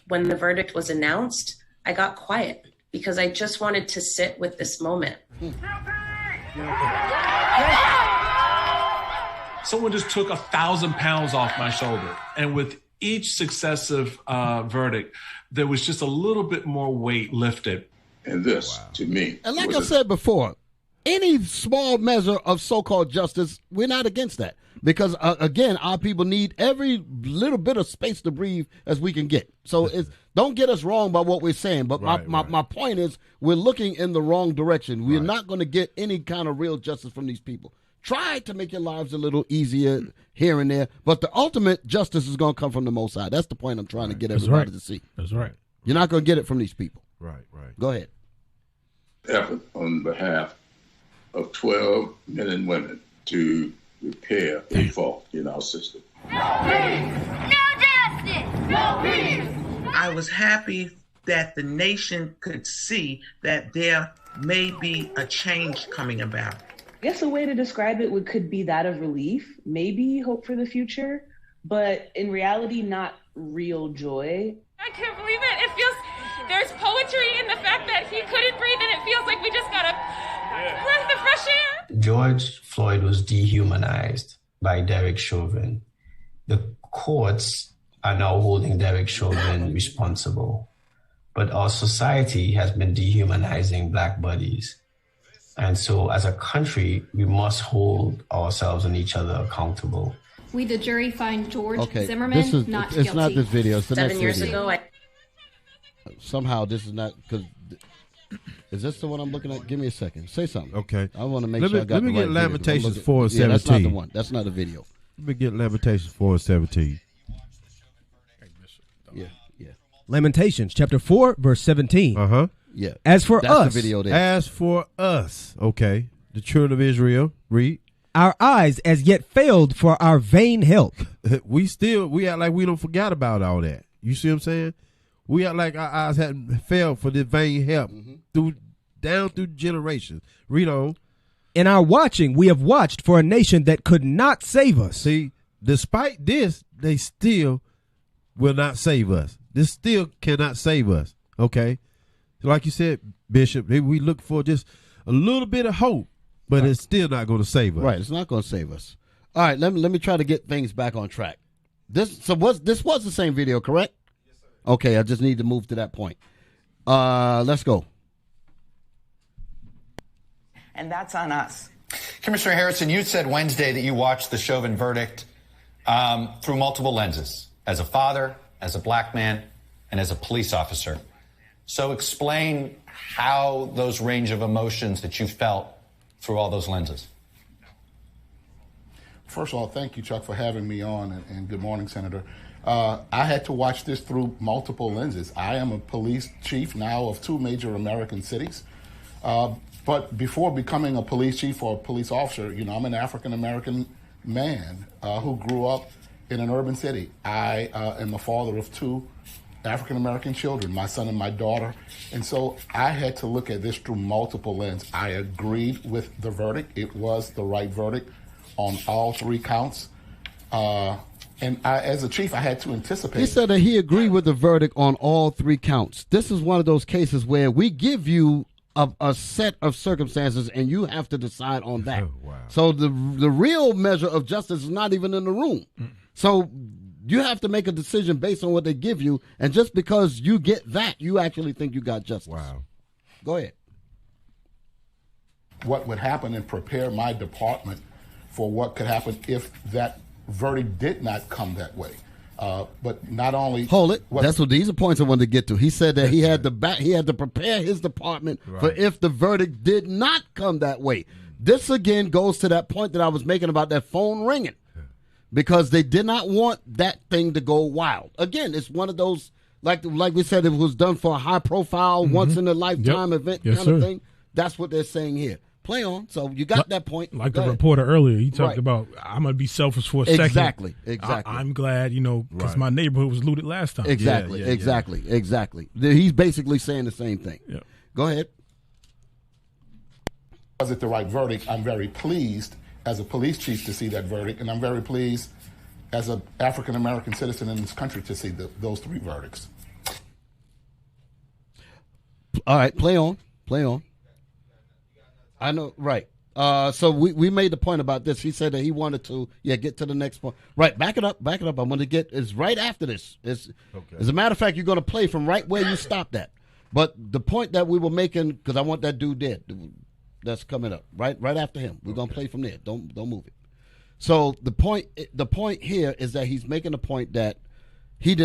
When the verdict was announced, I got quiet because I just wanted to sit with this moment. Someone just took 1,000 pounds off my shoulder. And with each successive verdict, there was just a little bit more weight lifted. And this, to me. And like I said before, any small measure of so-called justice, we're not against that. Because, again, our people need every little bit of space to breathe as we can get. So don't get us wrong by what we're saying. But my point is we're looking in the wrong direction. We're not going to get any kind of real justice from these people. Try to make your lives a little easier here and there. But the ultimate justice is going to come from the Most High. That's the point I'm trying to get everybody to see. That's right. You're not going to get it from these people. Right. Go ahead. Effort on behalf of 12 men and women to repair a fault in our system. No justice. No peace. I was happy that the nation could see that there may be a change coming about. I guess a way to describe it could be that of relief, maybe hope for the future, but in reality, not real joy. I can't believe it. It feels there's poetry in the fact that he couldn't breathe, and it feels like we just got a breath of fresh air. George Floyd was dehumanized by Derek Chauvin. The courts are now holding Derek Chauvin responsible, but our society has been dehumanizing Black bodies. And so as a country, we must hold ourselves and each other accountable. We, the jury, find George Zimmerman not guilty. It's not this video. It's the 7 next years video. ago, Somehow this is not, because is this the one I'm looking at? Give me a second. Say something. Okay. I want to make sure I got Let me the right get Lamentations video. 4 and 17. Yeah, that's not the one. That's not the video. Let me get Lamentations 4 and 17. Yeah. Lamentations chapter 4, verse 17. Yeah. As for That's us, the video there. As for us, okay, the children of Israel, read. Our eyes as yet failed for our vain help. we act like we don't forgot about all that. You see what I'm saying? We act like our eyes hadn't failed for this vain help down through generations. Read on. In our watching, we have watched for a nation that could not save us. See, despite this, they still will not save us. This still cannot save us. Okay? Like you said, Bishop, we look for just a little bit of hope, but it's still not going to save us. Right, it's not going to save us. All right, let me try to get things back on track. This was the same video, correct? Yes, sir. Okay, I just need to move to that point. Let's go. And that's on us. Commissioner Harrison, you said Wednesday that you watched the Chauvin verdict through multiple lenses, as a father, as a Black man, and as a police officer. So explain how those range of emotions that you felt through all those lenses. First of all, thank you, Chuck, for having me on, and good morning, Senator. I had to watch this through multiple lenses. I am a police chief now of 2 major American cities. But before becoming a police chief or a police officer, I'm an African-American man who grew up in an urban city. I am the father of 2 African-American children, my son and my daughter. And so I had to look at this through multiple lenses. I agreed with the verdict. It was the right verdict on all 3 counts. And as a chief, I had to anticipate. He said that he agreed with the verdict on all 3 counts. This is one of those cases where we give you a set of circumstances, and you have to decide on that. Oh, wow. So the real measure of justice is not even in the room. So you have to make a decision based on what they give you, and just because you get that, you actually think you got justice. Wow. Go ahead. What would happen and prepare my department for what could happen if that verdict did not come that way. But not only hold it. These are points I wanted to get to. He said that he had to prepare his department for if the verdict did not come that way. This again goes to that point that I was making about that phone ringing, because they did not want that thing to go wild. Again, it's one of those like we said, it was done for a high profile, once in a lifetime event kind of thing. That's what they're saying here. Play on. So you got that point. Like the reporter earlier, he talked about, I'm going to be selfish for a second. Exactly. I'm glad, because my neighborhood was looted last time. Exactly. He's basically saying the same thing. Yeah. Go ahead. Was it the right verdict? I'm very pleased as a police chief to see that verdict, and I'm very pleased as an African-American citizen in this country to see those 3 verdicts. All right, play on. I know, right. So we made the point about this. He said that he wanted to, get to the next point. Right, back it up. I'm going to it's right after this. As a matter of fact, you're going to play from right where you stopped at. But the point that we were making, because I want that dude dead, that's coming up, right after him. We're going to play from there. Don't move it. So the point here is that he's making a point that he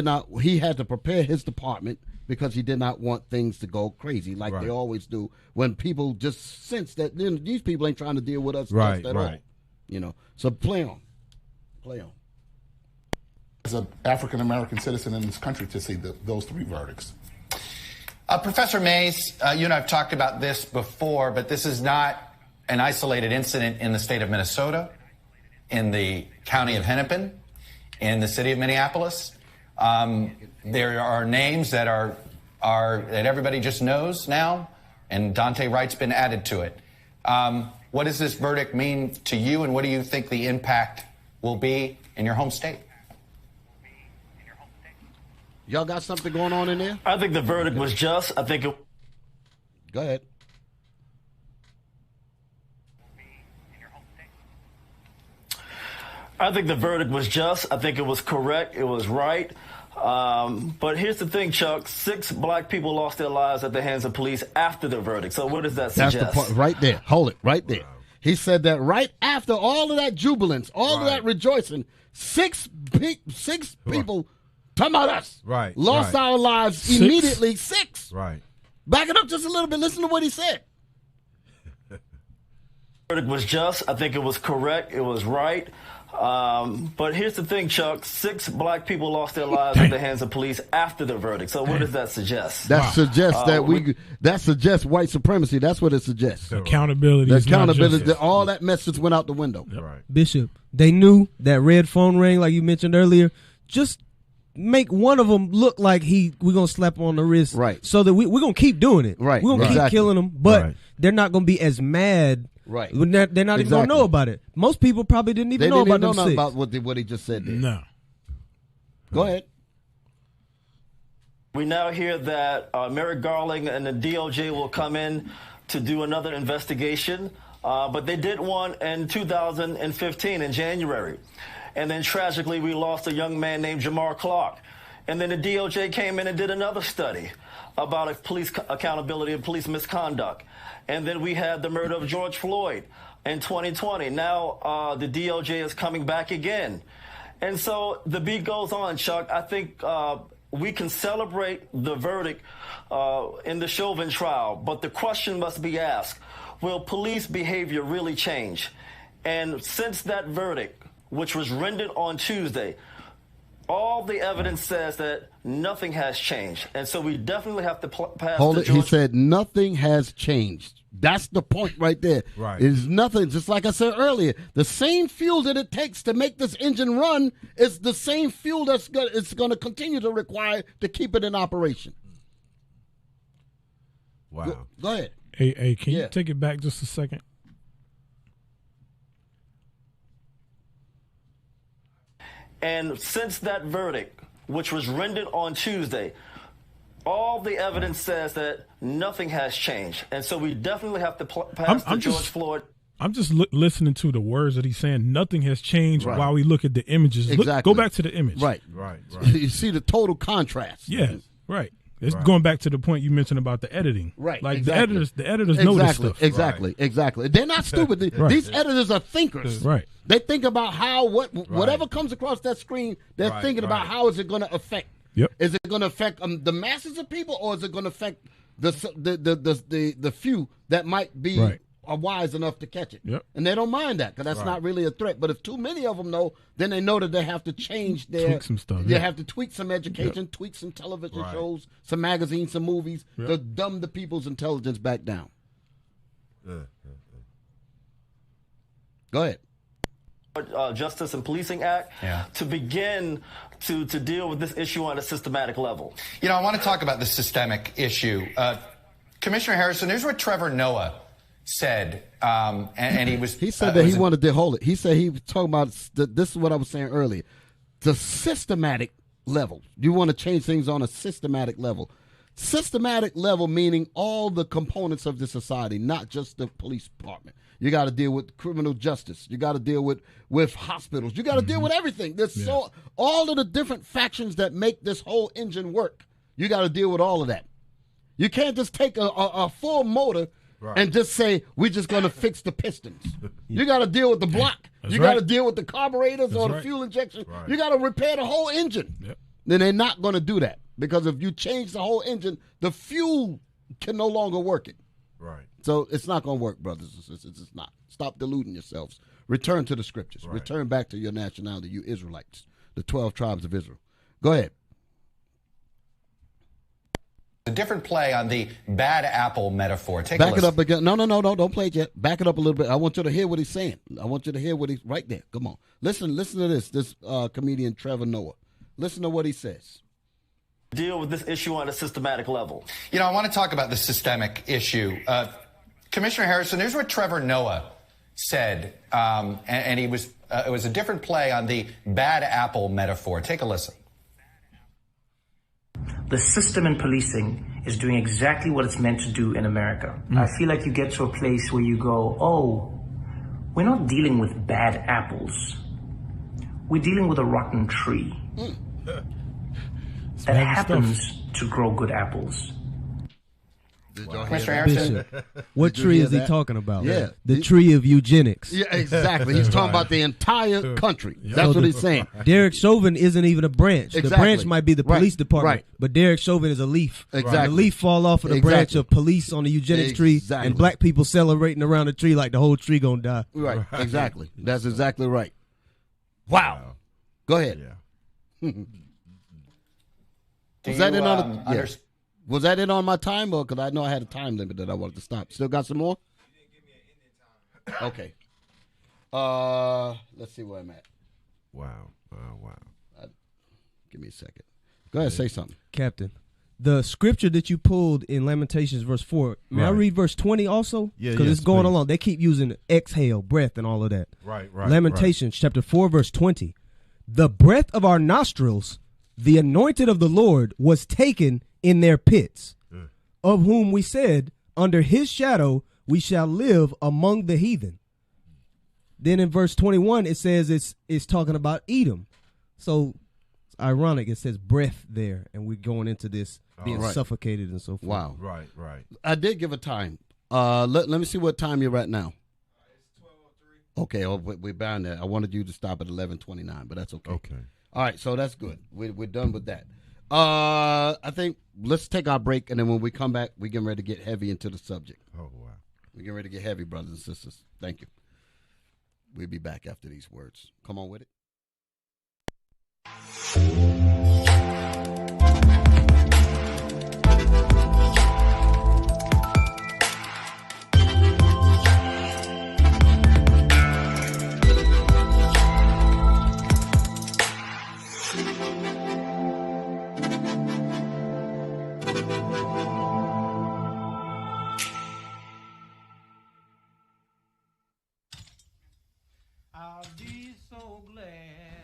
had to prepare his department because he did not want things to go crazy like they always do when people just sense that these people ain't trying to deal with us at all. So play on. As an African-American citizen in this country to see those 3 verdicts. Professor Mays, you and I have talked about this before, but this is not an isolated incident in the state of Minnesota, in the county of Hennepin, in the city of Minneapolis. There are names that that everybody just knows now, and Dante Wright's been added to it. What does this verdict mean to you, and what do you think the impact will be in your home state? Y'all got something going on in there? I think the verdict was just. I think it. Go ahead. I think the verdict was just. I think it was correct. It was right. But here's the thing, Chuck. 6 black people lost their lives at the hands of police after the verdict. So what does that suggest? That's the point right there. Hold it right there. Wow. He said that right after all of that jubilance, all of that rejoicing, 6 people, talking about us, lost our lives immediately. 6. Right. Back it up just a little bit. Listen to what he said. The verdict was just. I think it was correct. It was right. But here's the thing, Chuck. 6 black people lost their lives at the hands of police after the verdict. So what does that suggest? That suggests that suggests white supremacy. That's what it suggests. Accountability. All that message went out the window. Yep. Right. Bishop, they knew that red phone rang, like you mentioned earlier. Just make one of them look like we're going to slap on the wrist. Right. So that we're going to keep doing it. Right. We're going to keep killing them. But they're not going to be as mad. Right. They're not even going to know about it. Most people probably didn't even know about them 6. About what he just said there. No. Go ahead. We now hear that Merrick Garland and the DOJ will come in to do another investigation. But they did one in 2015 in January. And then tragically, we lost a young man named Jamar Clark. And then the DOJ came in and did another study about police accountability and police misconduct. And then we had the murder of George Floyd in 2020. Now the DOJ is coming back again. And so the beat goes on, Chuck. I think we can celebrate the verdict in the Chauvin trial, but the question must be asked, will police behavior really change? And since that verdict, which was rendered on Tuesday, all the evidence says that nothing has changed. And so we definitely have to pass Hold it. He said nothing has changed. That's the point right there. Right. It's nothing. Just like I said earlier, the same fuel that it takes to make this engine run is the same fuel it's going to continue to require to keep it in operation. Wow. Go ahead. Hey, can you take it back just a second? And since that verdict, which was rendered on Tuesday, all the evidence says that nothing has changed. And so we definitely have to pass the George Floyd. I'm just listening to the words that he's saying. Nothing has changed Right. while we look at the images. Exactly. Go back to the image. Right. You see the total contrast. Yeah, right. It's going back to the point you mentioned about the editing. Right. Like exactly. the editors know this stuff. Exactly. They're not stupid. These editors are thinkers. Right. They think about how whatever comes across that screen, they're thinking about how is it going to affect. Yep. Is it going to affect the masses of people, or is it going to affect the few that might be are wise enough to catch it? Yep. And they don't mind that because that's not really a threat. But if too many of them know, then they know that they have to change tweak some stuff. They have to tweak some education, tweak some television shows, some magazines, some movies to dumb the people's intelligence back down. Go ahead. Justice and Policing Act to begin to deal with this issue on a systematic level. You know, I want to talk about the systemic issue. Commissioner Harrison, here's what Trevor Noah said, and he said that he wanted to hold it. He said he was talking about this is what I was saying earlier, the systematic level. You want to change things on a systematic level. Systematic level meaning all the components of the society, not just the police department. You got to deal with criminal justice. You got to deal with hospitals. You got to deal with everything. There's all of the different factions that make this whole engine work. You got to deal with all of that. You can't just take a full motor and just say we're just going to fix the pistons. You got to deal with the block. You got to deal with the carburetors or the fuel injection. You got to repair the whole engine. Yep. Then they're not going to do that because if you change the whole engine, the fuel can no longer work it. Right. So it's not going to work, brothers and sisters. It's not. Stop deluding yourselves. Return to the scriptures. Right. Return back to your nationality, you Israelites, the 12 tribes of Israel. Go ahead. a different play on the bad apple metaphor. Take a Back it listen. up again. No, don't play it yet. Back it up a little bit. I want you to hear what he's saying. I want you to hear what he's right there. Come on. Listen to this comedian Trevor Noah. Listen to what he says. Deal with this issue on a systematic level. You know, I want to talk about the systemic issue. Commissioner Harrison, here's what Trevor Noah said, and he was it was a different play on the bad apple metaphor. Take a listen. The system in policing is doing exactly what it's meant to do in America. I feel like you get to a place where you go, oh, we're not dealing with bad apples. We're dealing with a rotten tree that happens to grow good apples. Commissioner Harrison, what tree is he talking about? Yeah. The tree of eugenics. Yeah, exactly. He's talking about the entire country. That's what he's saying. Derek Chauvin isn't even a branch. Exactly. The branch might be the police department, Right. but Derek chauvin is a leaf. Exactly. The leaf fall off of the branch of police on the eugenics tree, Exactly. and black people celebrating around the tree like the whole tree gonna die. Right. Exactly. That's exactly right. Wow. Go ahead. Was that it on the, Was that it on my time, or because I know I had a time limit that I wanted to stop? Still got some more? Okay. Let's see where I'm at. Wow. Give me a second. Go ahead, say something. Captain, the scripture that you pulled in Lamentations verse 4, may I read verse 20 also? Yeah, because yes, it's going please. along. They keep using exhale, breath, and all of that. Right. Lamentations chapter 4 verse 20. The breath of our nostrils, the anointed of the Lord, was taken in their pits, of whom we said, under his shadow we shall live among the heathen. Then in verse 21 it says it's talking about Edom. So it's ironic, it says breath there, and we're going into this being suffocated and so forth. Wow. Right. I did give a time. Let me see what time you're at now. It's 12:03. Okay, we're bound there. I wanted you to stop at 11:29, but that's okay. Okay. All right, so that's good. We're done with that. I think let's take our break, and then when we come back, we're getting ready to get heavy into the subject. Oh, wow. We're getting ready to get heavy, brothers and sisters. Thank you. We'll be back after these words. Come on with it.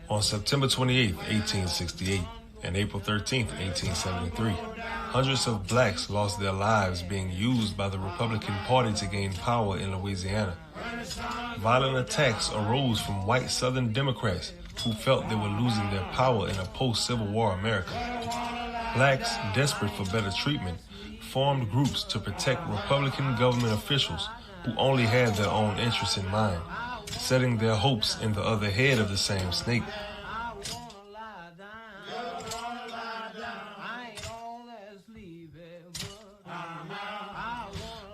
On September 28, 1868, and April 13, 1873, hundreds of blacks lost their lives being used by the Republican Party to gain power in Louisiana. Violent attacks arose from white Southern Democrats who felt they were losing their power in a post-Civil War America. Blacks, desperate for better treatment, formed groups to protect Republican government officials who only had their own interests in mind, setting their hopes in the other head of the same snake.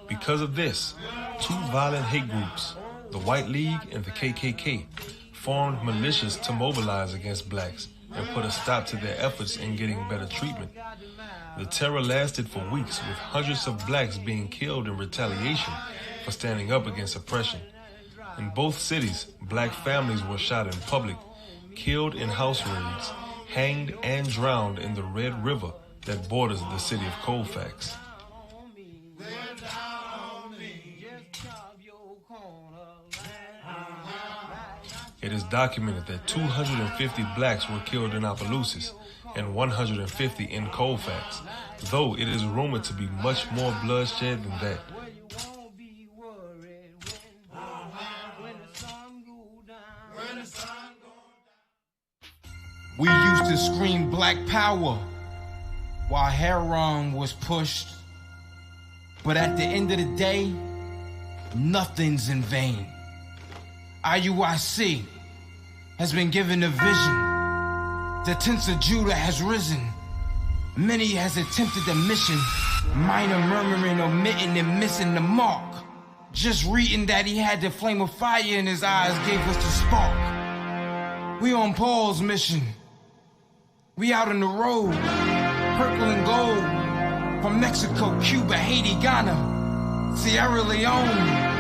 Because of this, two violent hate groups, the White League and the KKK, formed militias to mobilize against blacks and put a stop to their efforts in getting better treatment. The terror lasted for weeks, with hundreds of blacks being killed in retaliation for standing up against oppression. In both cities, black families were shot in public, killed in house raids, hanged and drowned in the Red River that borders the city of Colfax. It is documented that 250 blacks were killed in Opelousas and 150 in Colfax, though it is rumored to be much more bloodshed than that. We used to scream black power while heroin was pushed, but at the end of the day, nothing's in vain. IUIC has been given a vision. The tents of Judah has risen. Many has attempted the mission. Minor murmuring, omitting, and missing the mark. Just reading that he had the flame of fire in his eyes gave us the spark. We on Paul's mission. We out on the road, purple and gold. From Mexico, Cuba, Haiti, Ghana, Sierra Leone.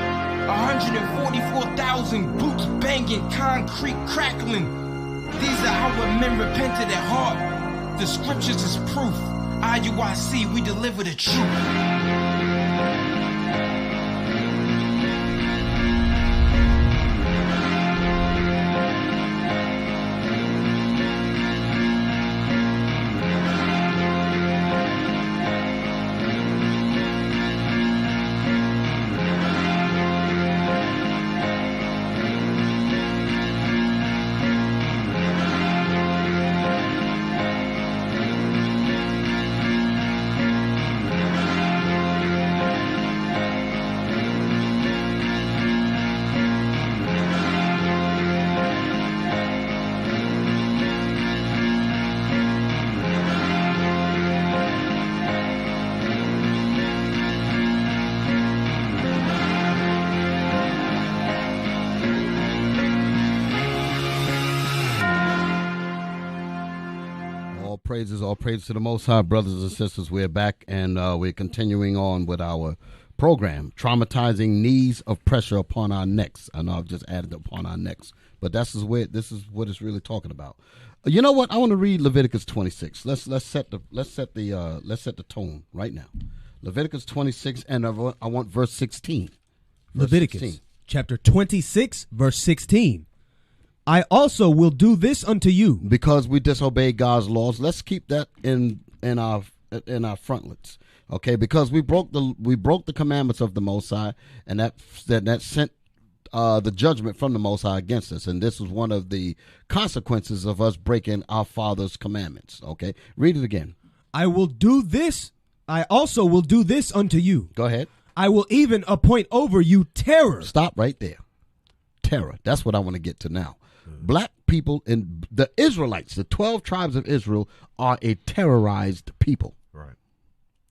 144,000 boots banging, concrete crackling. These are our men repented at heart. The scriptures is proof. IUIC, we deliver the truth. All praise to the Most High, brothers and sisters. We're back and we're continuing on with our program, Traumatizing Knees of Pressure Upon Our Necks. I know I've just added upon our necks, but this is what it's really talking about. You know what? I want to read Leviticus 26. Let's set the tone right now. Leviticus 26, and I want verse 16. Leviticus 16. Chapter 26, verse 16. I also will do this unto you, because we disobeyed God's laws. Let's keep that in our frontlets, okay? Because we broke the commandments of the Most High, and that sent the judgment from the Most High against us. And this was one of the consequences of us breaking our Father's commandments. Okay, read it again. I will do this. I also will do this unto you. Go ahead. I will even appoint over you terror. Stop right there. Terror. That's what I want to get to now. Black people and the Israelites, the 12 tribes of Israel, are a terrorized people. Right.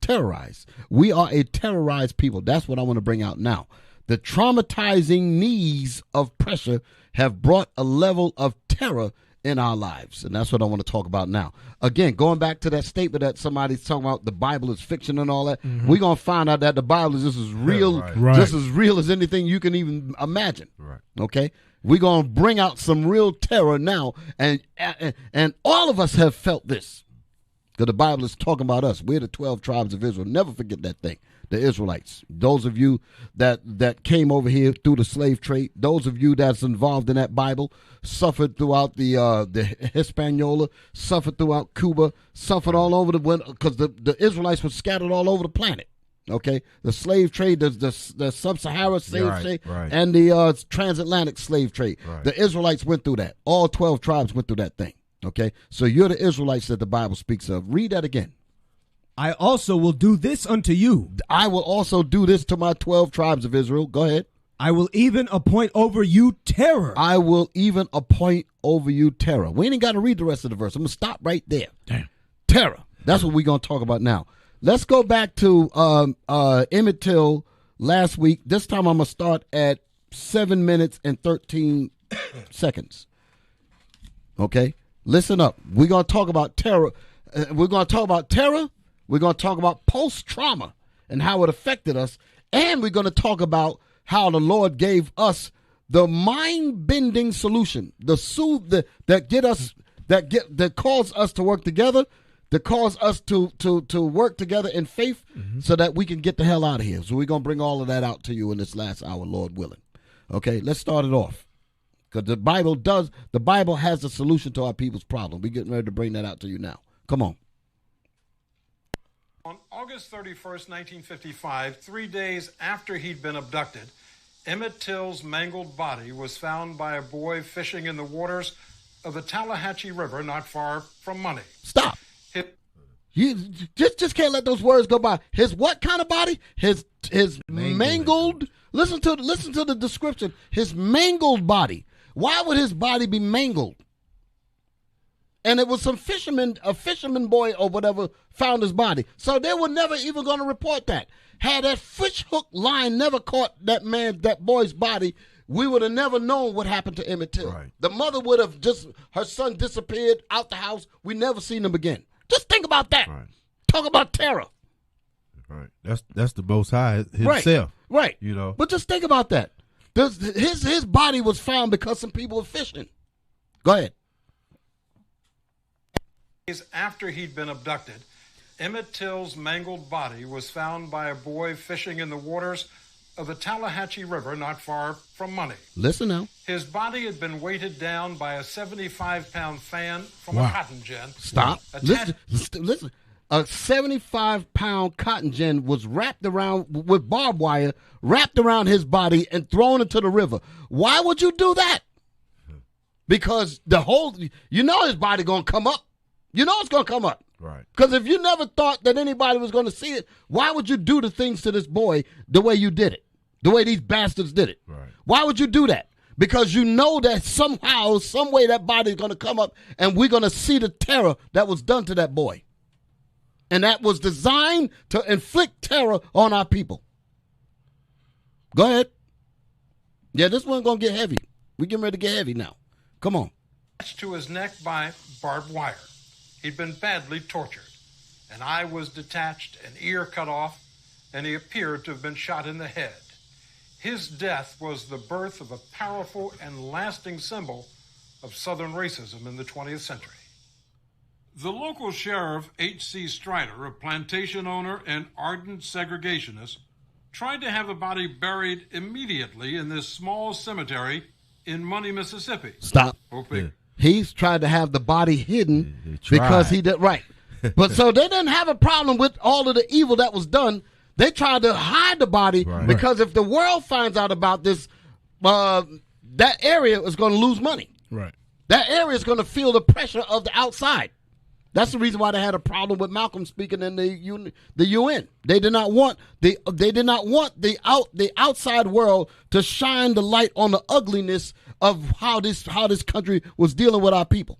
Terrorized. We are a terrorized people. That's what I want to bring out now. The traumatizing knees of pressure have brought a level of terror in our lives. And that's what I want to talk about now. Again, going back to that statement that somebody's talking about the Bible is fiction and all that, we're going to find out that the Bible is just as real, just as real as anything you can even imagine. Right. Okay? We're going to bring out some real terror now, and all of us have felt this, because the Bible is talking about us. We're the 12 tribes of Israel. Never forget that thing. the Israelites. Those of you that came over here through the slave trade, those of you that's involved in that Bible, suffered throughout the Hispaniola, suffered throughout Cuba, suffered all over because the Israelites were scattered all over the planet. Okay, the slave trade, the sub-Saharan slave trade, and the transatlantic slave trade. Right. The Israelites went through that. All 12 tribes went through that thing. Okay, so you're the Israelites that the Bible speaks of. Read that again. I also will do this unto you. I will also do this to my 12 tribes of Israel. Go ahead. I will even appoint over you terror. I will even appoint over you terror. We ain't got to read the rest of the verse. I'm going to stop right there. Damn. Terror. That's what we're going to talk about now. Let's go back to Emmett Till last week. This time I'm going to start at 7 minutes and 13 seconds. Okay? Listen up. We're going to talk about terror. We're going to talk about terror. We're going to talk about post-trauma and how it affected us. And we're going to talk about how the Lord gave us the mind-bending solution, that calls us to work together, that cause us to work together in faith, so that we can get the hell out of here. So we're going to bring all of that out to you in this last hour, Lord willing. Okay, let's start it off. Because the Bible has a solution to our people's problem. We're getting ready to bring that out to you now. Come on. On August 31st, 1955, 3 days after he'd been abducted, Emmett Till's mangled body was found by a boy fishing in the waters of the Tallahatchie River not far from Money. Stop. You just can't let those words go by. His what kind of body? His mangled. Listen to the description. His mangled body. Why would his body be mangled? And it was a fisherman boy or whatever, found his body. So they were never even going to report that. Had that fish hook line never caught that boy's body, we would have never known what happened to Emmett Till. Right. The mother would have her son disappeared out the house. We never seen him again. Just think about that. Right. Talk about terror. Right. That's the Most High himself. Right. You know. But just think about that. His body was found because some people were fishing. Go ahead. Days after he'd been abducted, Emmett Till's mangled body was found by a boy fishing in the waters of the Tallahatchie River not far from Money. Listen now. His body had been weighted down by a 75-pound fan from a cotton gin. Stop. Listen. A 75-pound cotton gin was wrapped around with barbed wire, wrapped around his body and thrown into the river. Why would you do that? Because his body going to come up. You know it's going to come up. Right. Because if you never thought that anybody was going to see it, why would you do the things to this boy the way you did it? The way these bastards did it. Right. Why would you do that? Because you know that somehow, some way that body is going to come up and we're going to see the terror that was done to that boy. And that was designed to inflict terror on our people. Go ahead. Yeah, this one's going to get heavy. We're getting ready to get heavy now. Come on. Attached to his neck by barbed wire. He'd been badly tortured. An eye was detached, an ear cut off, and he appeared to have been shot in the head. His death was the birth of a powerful and lasting symbol of Southern racism in the 20th century. The local sheriff, H.C. Strider, a plantation owner and ardent segregationist, tried to have the body buried immediately in this small cemetery in Money, Mississippi. Stop. He's tried to have the body hidden because he did right. But so they didn't have a problem with all of the evil that was done. They tried to hide the body because if the world finds out about this, that area is going to lose money. Right. That area is going to feel the pressure of the outside. That's the reason why they had a problem with Malcolm speaking in the UN. They did not want the outside world to shine the light on the ugliness of how this country was dealing with our people.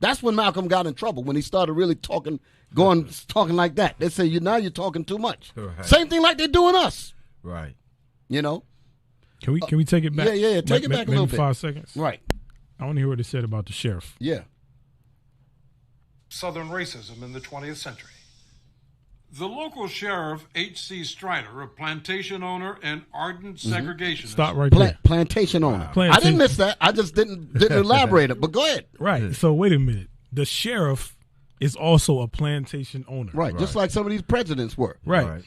That's when Malcolm got in trouble, when he started really talking like that. They say, now you're talking too much. Right. Same thing like they're doing us. Right. You know? Can we take it back? Yeah. Take it back a little bit. 5 seconds. Right. I want to hear what they said about the sheriff. Yeah. Southern racism in the 20th century. The local sheriff, H.C. Strider, a plantation owner and ardent segregationist. Stop right there. Plantation owner. I didn't miss that. I just didn't elaborate it, but go ahead. Right. So wait a minute. The sheriff is also a plantation owner. Right. Just like some of these presidents were. Right.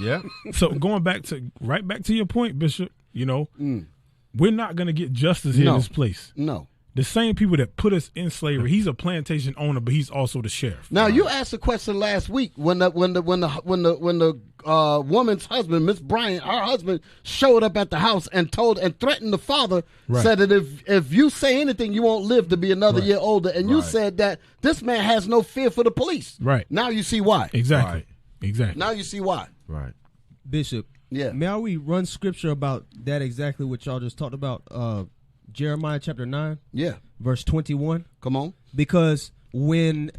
Yeah. So going back to your point, Bishop, we're not going to get justice here in this place. No. The same people that put us in slavery, he's a plantation owner, but he's also the sheriff. Now you asked a question last week when the woman's husband, Miss Bryant, her husband showed up at the house and threatened the father, said that if you say anything, you won't live to be another year older. And you said that this man has no fear for the police. Right. Now you see why. Exactly. Exactly. Now you see why. Right. Bishop. Yeah. May we run scripture about that exactly what y'all just talked about? Jeremiah chapter 9. Yeah. Verse 21. Come on. Because when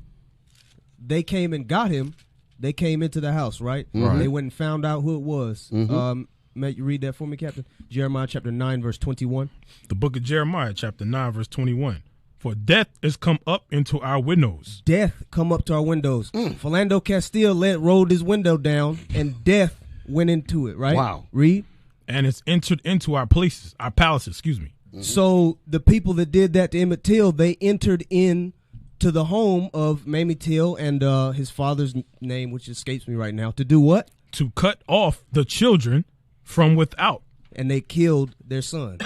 they came and got him, they came into the house, right? Right. They went and found out who it was. Mhm. May you read that for me, Captain? Jeremiah chapter 9, verse 21. The book of Jeremiah chapter 9, verse 21. For death is come up into our windows. Death come up to our windows. Philando Castile rolled his window down, and death went into it, right? Wow. Read. And it's entered into our places, our palaces, excuse me. So the people that did that to Emmett Till, they entered in to the home of Mamie Till and his father's name, which escapes me right now, to do what? To cut off the children from without. And they killed their son.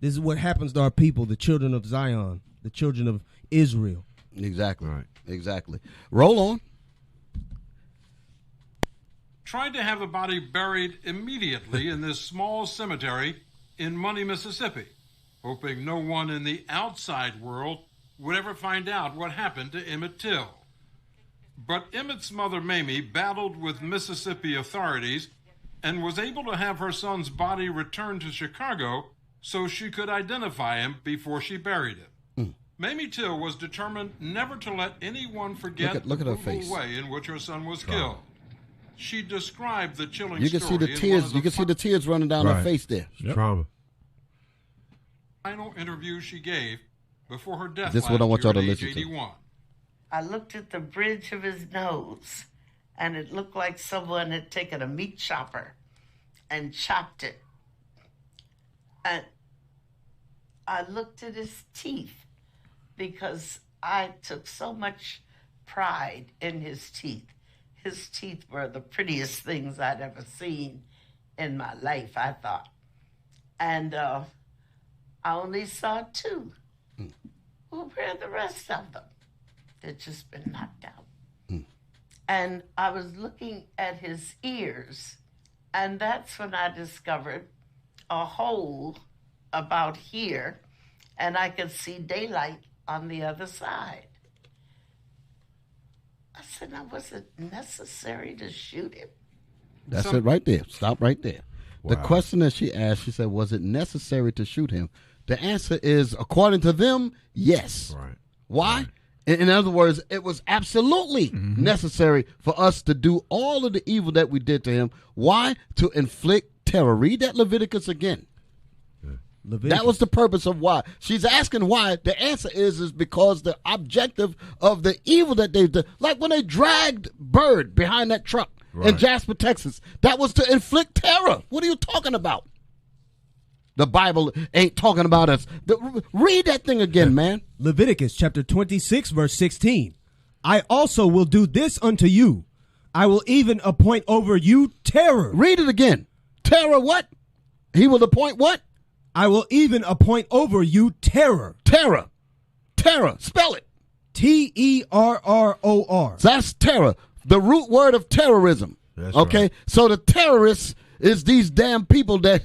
This is what happens to our people, the children of Zion, the children of Israel. Exactly. Right. Exactly. Roll on. Tried to have a body buried immediately in this small cemetery in Money, Mississippi, hoping no one in the outside world would ever find out what happened to Emmett Till. But Emmett's mother, Mamie, battled with Mississippi authorities and was able to have her son's body returned to Chicago so she could identify him before she buried him. Mamie Till was determined never to let anyone forget Look at the her face. brutal way in which her son was killed. She described the chilling You can see story the in tears. one of You can see the tears running down her face there. Trauma. final interview she gave before her death This is last what I want year y'all to at age listen to. 81. I looked at the bridge of his nose, and it looked like someone had taken a meat chopper and chopped it. And I looked at his teeth because I took so much pride in his teeth. His teeth were the prettiest things I'd ever seen in my life, I thought. And I only saw two. Well, where are the rest of them? They'd just been knocked out. And I was looking at his ears, and that's when I discovered a hole about here, and I could see daylight on the other side. I said, now, was it necessary to shoot him? That's it right there. Stop right there. The question that she asked, she said, was it necessary to shoot him? The answer is, according to them, yes. Right. Why? Right. In other words, it was absolutely necessary for us to do all of the evil that we did to him. Why? To inflict terror. Read that Leviticus again. Leviticus. That was the purpose of why. She's asking why. The answer is because the objective of the evil that they did, like when they dragged Bird behind that truck in Jasper, Texas, that was to inflict terror. What are you talking about? The Bible ain't talking about us. Read that thing again, man. Leviticus chapter 26, verse 16. I also will do this unto you. I will even appoint over you terror. Read it again. Terror what? He will appoint what? I will even appoint over you terror. Terror. Terror. Spell it. Terror. That's terror. The root word of terrorism. That's okay? right. So the terrorists is these damn people that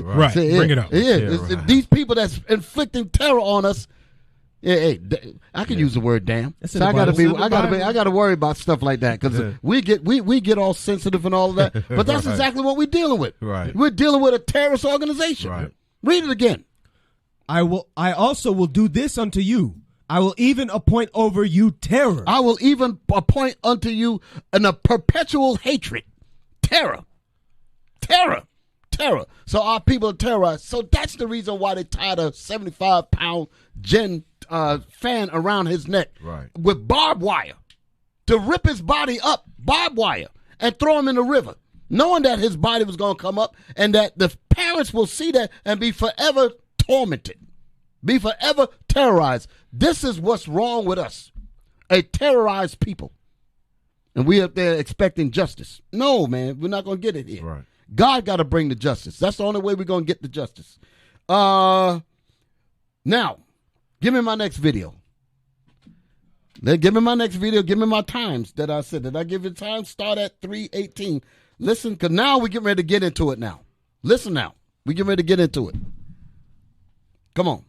right. Bring it up. It's these people that's inflicting terror on us. Hey, I can use the word damn. So I gotta worry about stuff like that because we get all sensitive and all of that. But that's exactly what we're dealing with. Right. We're dealing with a terrorist organization. Right. Read it again. I also will do this unto you. I will even appoint over you terror. I will even appoint unto you a perpetual hatred. Terror. Terror. Terror. So our people are terrorized. So that's the reason why they tied a 75-pound gin fan around his neck with barbed wire to rip his body up, barbed wire, and throw him in the river, knowing that his body was going to come up and that the parents will see that and be forever tormented, be forever terrorized. This is what's wrong with us. a terrorized people. And we up there expecting justice. No, man, we're not going to get it here. Right. God got to bring the justice. That's the only way we're going to get the justice. Now, give me my next video. Give me my next video. Give me my times that I said. Did I give you time? Start at 3:18. Listen, because now we get ready to get into it now. Listen now. We get ready to get into it. Come on.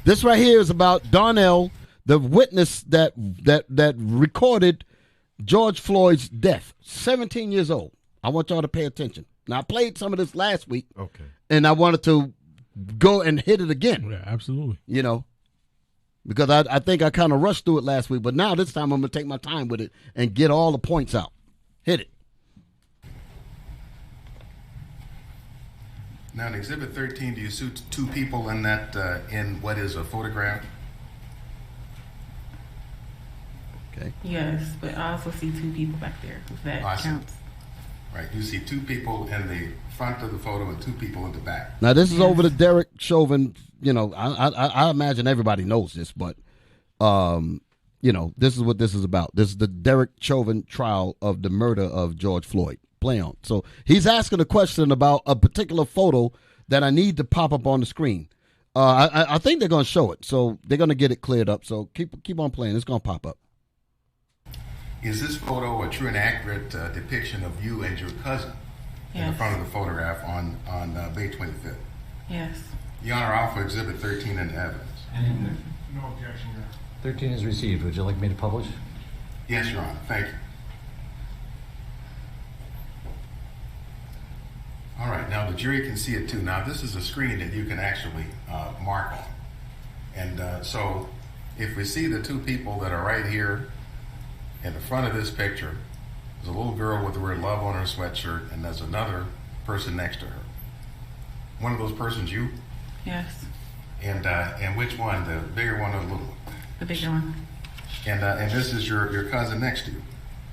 This right here is about Darnell, the witness that recorded George Floyd's death. 17 years old. I want y'all to pay attention. Now, I played some of this last week. Okay. And I wanted to go and hit it again. Yeah, absolutely. You know, because I think I kind of rushed through it last week, but now this time I'm going to take my time with it and get all the points out. Hit it. Now, in Exhibit 13, do you see two people in that, in what is a photograph? Okay. Yes, but I also see two people back there, if that counts. Right, you see two people in the front of the photo and two people in the back. Now, this is over the Derek Chauvin. You know, I imagine everybody knows this, but, you know, this is what this is about. This is the Derek Chauvin trial of the murder of George Floyd. Play on. So he's asking a question about a particular photo that I need to pop up on the screen. I think they're going to show it, so they're going to get it cleared up. So keep on playing. It's going to pop up. Is this photo a true and accurate depiction of you and your cousin in the front of the photograph on May 25th? Yes. Your Honor, I'll offer Exhibit 13 in the evidence. No objection, Your Honor. 13 is received. Would you like me to publish? Yes, Your Honor. Thank you. All right. Now, the jury can see it, too. Now, this is a screen that you can actually mark on. And so if we see the two people that are right here in the front of this picture, there's a little girl with the word love on her sweatshirt, and there's another person next to her. One of those persons you? Yes. And which one, the bigger one or the little one? The bigger one. And this is your cousin next to you?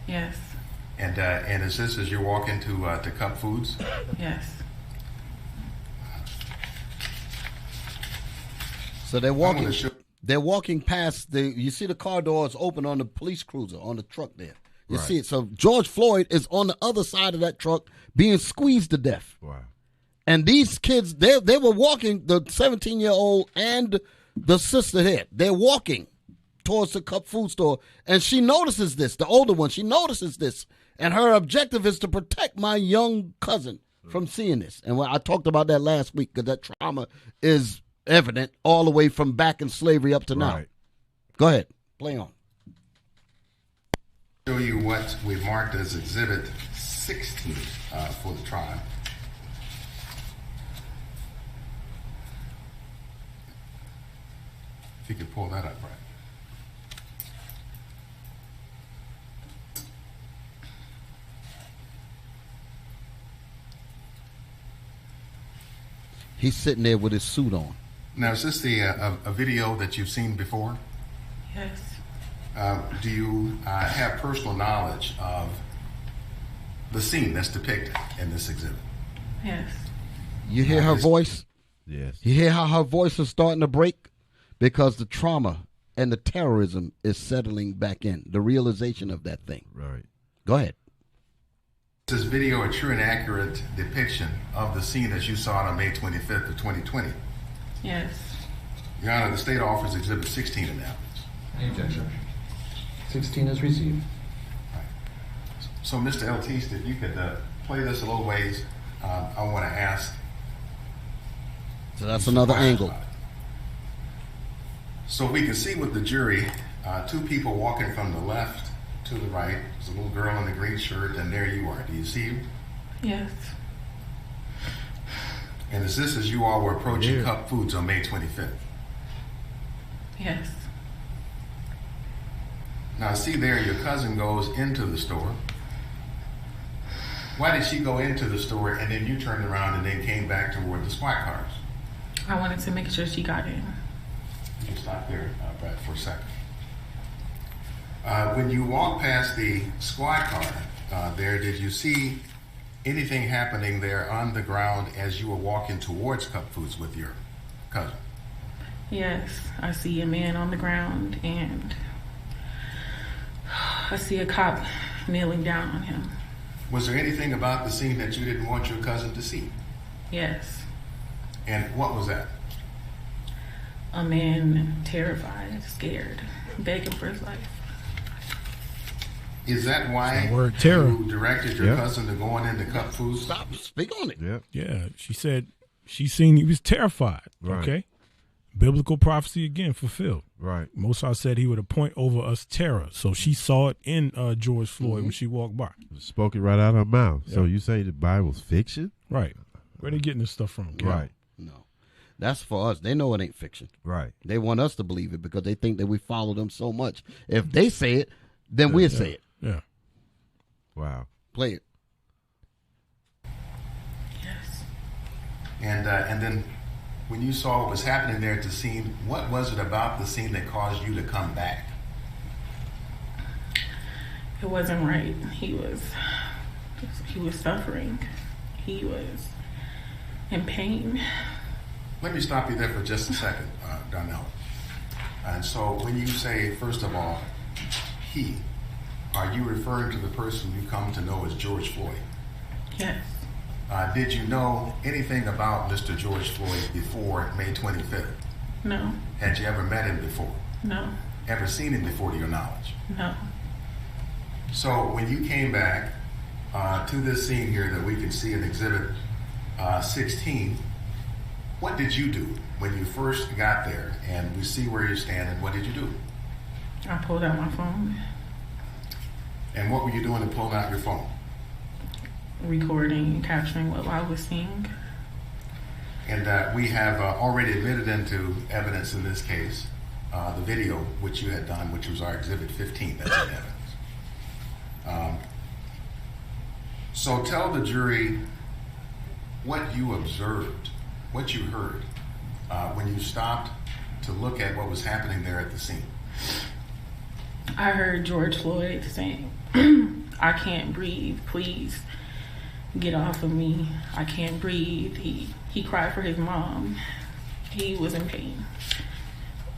Yes. And is this as you walk into to Cup Foods? Yes. So they're walking. They're walking past the. You see the car doors open on the police cruiser on the truck there. You see it. So George Floyd is on the other side of that truck being squeezed to death. Wow. And these kids, they were walking. The 17-year-old and the sister here. They're walking towards the Cup Food store, and she notices this. The older one, she notices this, and her objective is to protect my young cousin from seeing this. And I talked about that last week because that trauma is evident all the way from back in slavery up to now. Go ahead, play on. Show you what we marked as Exhibit 16 for the trial. If you could pull that up, Brad. He's sitting there with his suit on. Now, is this a video that you've seen before? Yes. Do you have personal knowledge of the scene that's depicted in this exhibit? Yes. You hear her voice? Yes. You hear how her voice is starting to break? Because the trauma and the terrorism is settling back in. The realization of that thing. Right. Go ahead. Is this video a true and accurate depiction of the scene as you saw it on May 25th of 2020? Yes. Your Honor, the state offers Exhibit 16 in evidence. Any objection? 16 is received. So, Mr. Eltiste, if you could play this a little ways, I want to ask. So that's another angle. So we can see with the jury, two people walking from the left to the right. There's a little girl in the green shirt, and there you are. Do you see him? Yes. And is this as you all were approaching Cup Foods on May 25th? Yes. Now, see there, your cousin goes into the store. Why did she go into the store and then you turned around and then came back toward the squad cars? I wanted to make sure she got in. You can stop there, Brad, for a second. When you walked past the squad car there, did you see anything happening there on the ground as you were walking towards Cup Foods with your cousin? Yes, I see a man on the ground, and I see a cop kneeling down on him. Was there anything about the scene that you didn't want your cousin to see? Yes. And what was that? A man terrified, scared, begging for his life. Is that why word terror. you directed your cousin to going in to cut food? Stop. Speak on it. Yeah. She said she seen he was terrified. Right. Okay. Biblical prophecy again fulfilled. Right. Moses said he would appoint over us terror. So she saw it in George Floyd when she walked by. Spoke it right out of her mouth. Yep. So you say the Bible's fiction? Right. Where they getting this stuff from? Right. No. That's for us. They know it ain't fiction. Right. They want us to believe it because they think that we follow them so much. If they say it, then we'll say it. Yeah. Wow. Play it. Yes. And then when you saw what was happening there at the scene, what was it about the scene that caused you to come back? It wasn't right. He was suffering. He was in pain. Let me stop you there for just a second, Donnell. And so when you say, first of all, he, are you referring to the person you come to know as George Floyd? Yes. Did you know anything about Mr. George Floyd before May 25th? No. Had you ever met him before? No. Ever seen him before to your knowledge? No. So when you came back to this scene here that we can see in Exhibit 16, what did you do when you first got there and we see where you're standing? What did you do? I pulled out my phone. And what were you doing to pull out your phone? Recording and capturing what I was seeing. And we have already admitted into evidence in this case the video which you had done, which was our Exhibit 15. That's in evidence. So tell the jury what you observed, what you heard when you stopped to look at what was happening there at the scene. I heard George Floyd saying, I can't breathe, please get off of me. I can't breathe. He cried for his mom. He was in pain.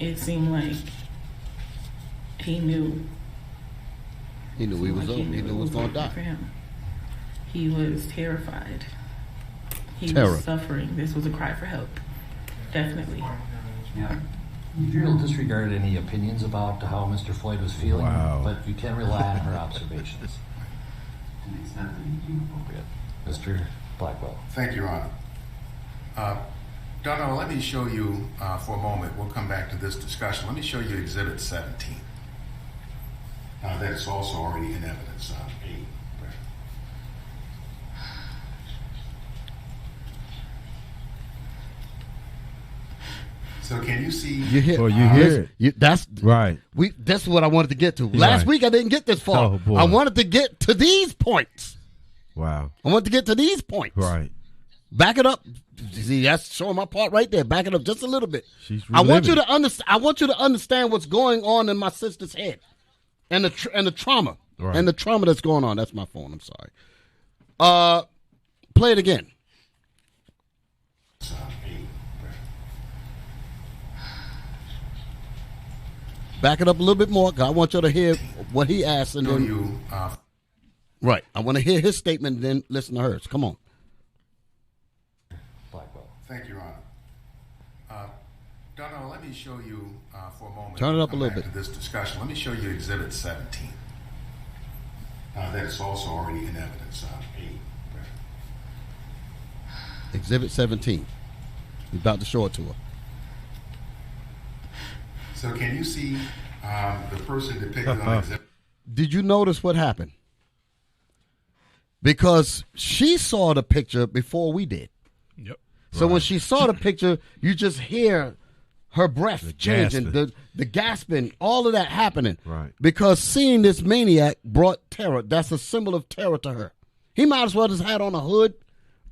It seemed like he knew. He knew he was over. He knew he was going to die. For him. He was terrified. He Terror. was suffering. This was a cry for help. Definitely. Yeah. Muriel disregarded any opinions about how Mr. Floyd was feeling, but you can rely on her observations. Mr. Blackwell. Thank you, Your Honor. Donnell, let me show you for a moment. We'll come back to this discussion. Let me show you Exhibit 17. That's also already in evidence. So can you see? You hear? You hear it. That's right. That's what I wanted to get to. Last week I didn't get this far. Oh, boy. I wanted to get to these points. Wow. I wanted to get to these points. Right. Back it up. See, that's showing my part right there. Back it up just a little bit. She's I want you reliving. to understand. I want you to understand what's going on in my sister's head, and the trauma, Right. and the trauma that's going on. That's my phone. I'm sorry. Play it again. Back it up a little bit more. 'Cause I want you to hear what he asked, and then right. I want to hear his statement, and then listen to hers. Come on. Thank you, Your Honor. Donnell, let me show you for a moment. Turn it up a Come little back bit. to this discussion. Let me show you Exhibit 17. That's also already in evidence. Exhibit 17. He's about to show it to her. So can you see the person depicted on Exhibit? Did you notice what happened? Because she saw the picture before we did. Yep. So when she saw the picture, you just hear her breath changing, gasping. the gasping, all of that happening. Right. Because seeing this maniac brought terror. That's a symbol of terror to her. He might as well just had on a hood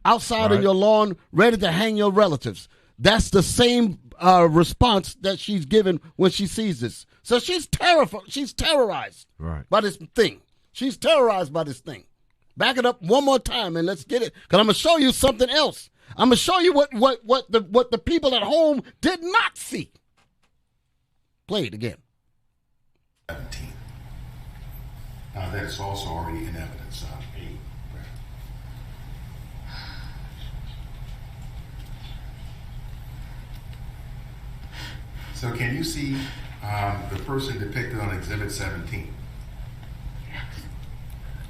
outside of your lawn, ready to hang your relatives. That's the same response that she's given when she sees this. So she's terrified. She's terrorized by this thing. She's terrorized by this thing. Back it up one more time and let's get it. Because I'm going to show you something else. I'm going to show you what the people at home did not see. Play it again. 17. That is also already in evidence. So can you see the person depicted on Exhibit 17?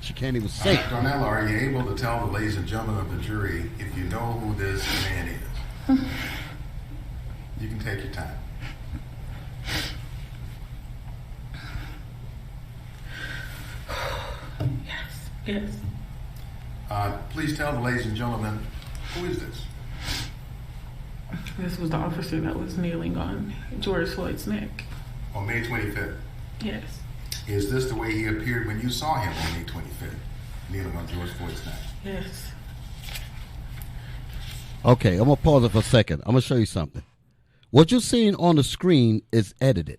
She can't even say it. Darnella, are you able to tell the ladies and gentlemen of the jury if you know who this man is? You can take your time. Yes. Please tell the ladies and gentlemen, who is this? This was the officer that was kneeling on George Floyd's neck. On May 25th? Yes. Is this the way he appeared when you saw him on May 25th, kneeling on George Floyd's neck? Yes. Okay, I'm going to pause it for a second. I'm going to show you something. What you're seeing on the screen is edited.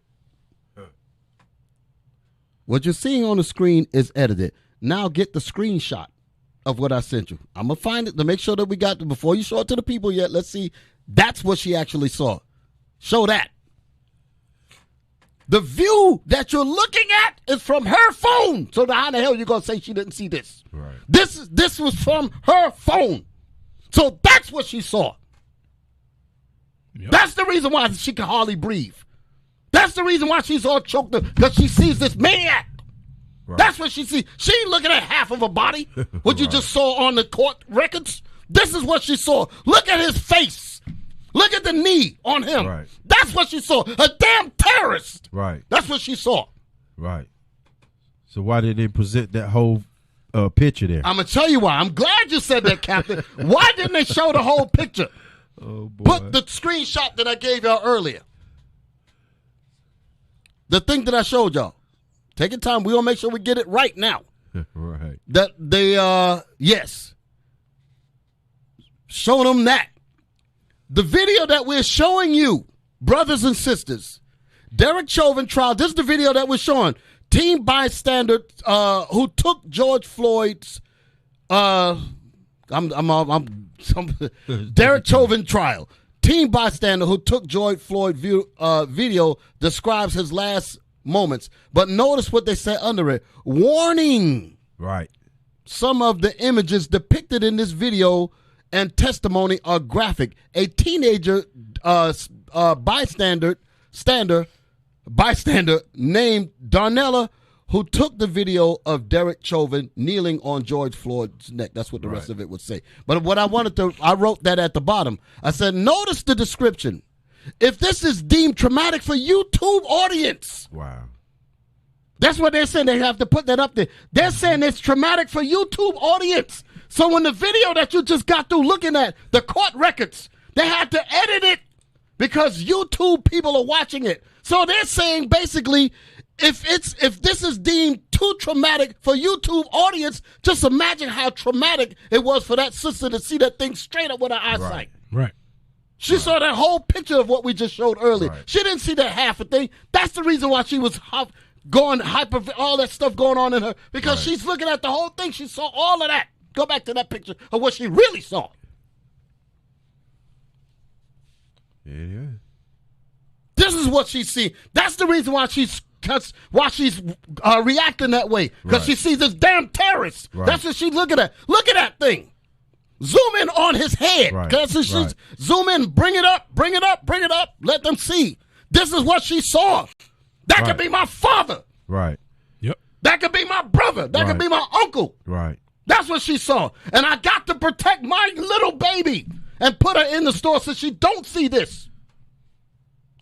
What you're seeing on the screen is edited. Now get the screenshot of what I sent you. I'm going to find it to make sure that we got it. Before you show it to the people yet, let's see. That's what she actually saw. Show that. The view that you're looking at is from her phone. So how the hell are you going to say she didn't see this? Right. This was from her phone. So that's what she saw. Yep. That's the reason why she can hardly breathe. That's the reason why she's all choked up, because she sees this maniac. Right. That's what she sees. She ain't looking at half of her body, what you just saw on the court records. This is what she saw. Look at his face. Look at the knee on him. Right. That's what she saw. A damn terrorist. Right. That's what she saw. Right. So why did they present that whole picture there? I'm going to tell you why. I'm glad you said that, Captain. Why didn't they show the whole picture? Oh, boy. Put the screenshot that I gave y'all earlier. The thing that I showed y'all. Take your time. We're going to make sure we get it right now. Right. That they, yes. Show them that. The video that we're showing you, brothers and sisters, Derek Chauvin trial. This is the video that we're showing. Team bystander who took George Floyd's, Derek Chauvin trial. Team bystander who took George Floyd video describes his last moments. But notice what they said under it. Warning. Right. Some of the images depicted in this video and testimony are graphic. A teenager bystander named Darnella, who took the video of Derek Chauvin kneeling on George Floyd's neck. That's what the rest of it would say. But what I wrote that at the bottom. I said, notice the description. If this is deemed traumatic for YouTube audience. Wow. That's what they're saying. They have to put that up there. They're saying it's traumatic for YouTube audience. So when the video that you just got through looking at, the court records, they had to edit it because YouTube people are watching it. So they're saying basically, if this is deemed too traumatic for YouTube audience, just imagine how traumatic it was for that sister to see that thing straight up with her eyesight. Right. She saw that whole picture of what we just showed earlier. Right. She didn't see that half a thing. That's the reason why she was going hyper, all that stuff going on in her, because she's looking at the whole thing. She saw all of that. Go back to that picture of what she really saw. Yeah. This is what she's seeing. That's the reason why she's reacting that way, because she sees this damn terrorist. Right. That's what she's looking at. Look at that thing. Zoom in on his head. That's what she's zoom in. Bring it up. Bring it up. Bring it up. Let them see. This is what she saw. That could be my father. Right. Yep. That could be my brother. That could be my uncle. Right. That's what she saw. And I got to protect my little baby and put her in the store so she don't see this.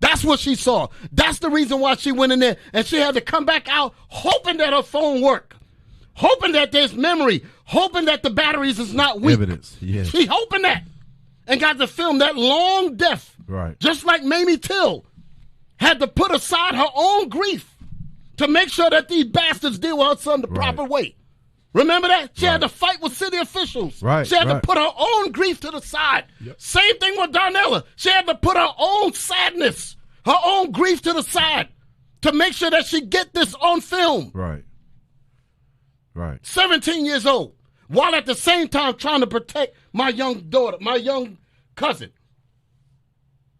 That's what she saw. That's the reason why she went in there, and she had to come back out hoping that her phone worked, hoping that there's memory, hoping that the batteries is not weak. Evidence, yes. She hoping that, and got to film that long death. Right. Just like Mamie Till had to put aside her own grief to make sure that these bastards deal with her son the proper way. Remember that? She had to fight with city officials. Right. She had to put her own grief to the side. Yep. Same thing with Darnella. She had to put her own sadness, her own grief to the side to make sure that she get this on film. Right. 17 years old, while at the same time trying to protect my young daughter, my young cousin.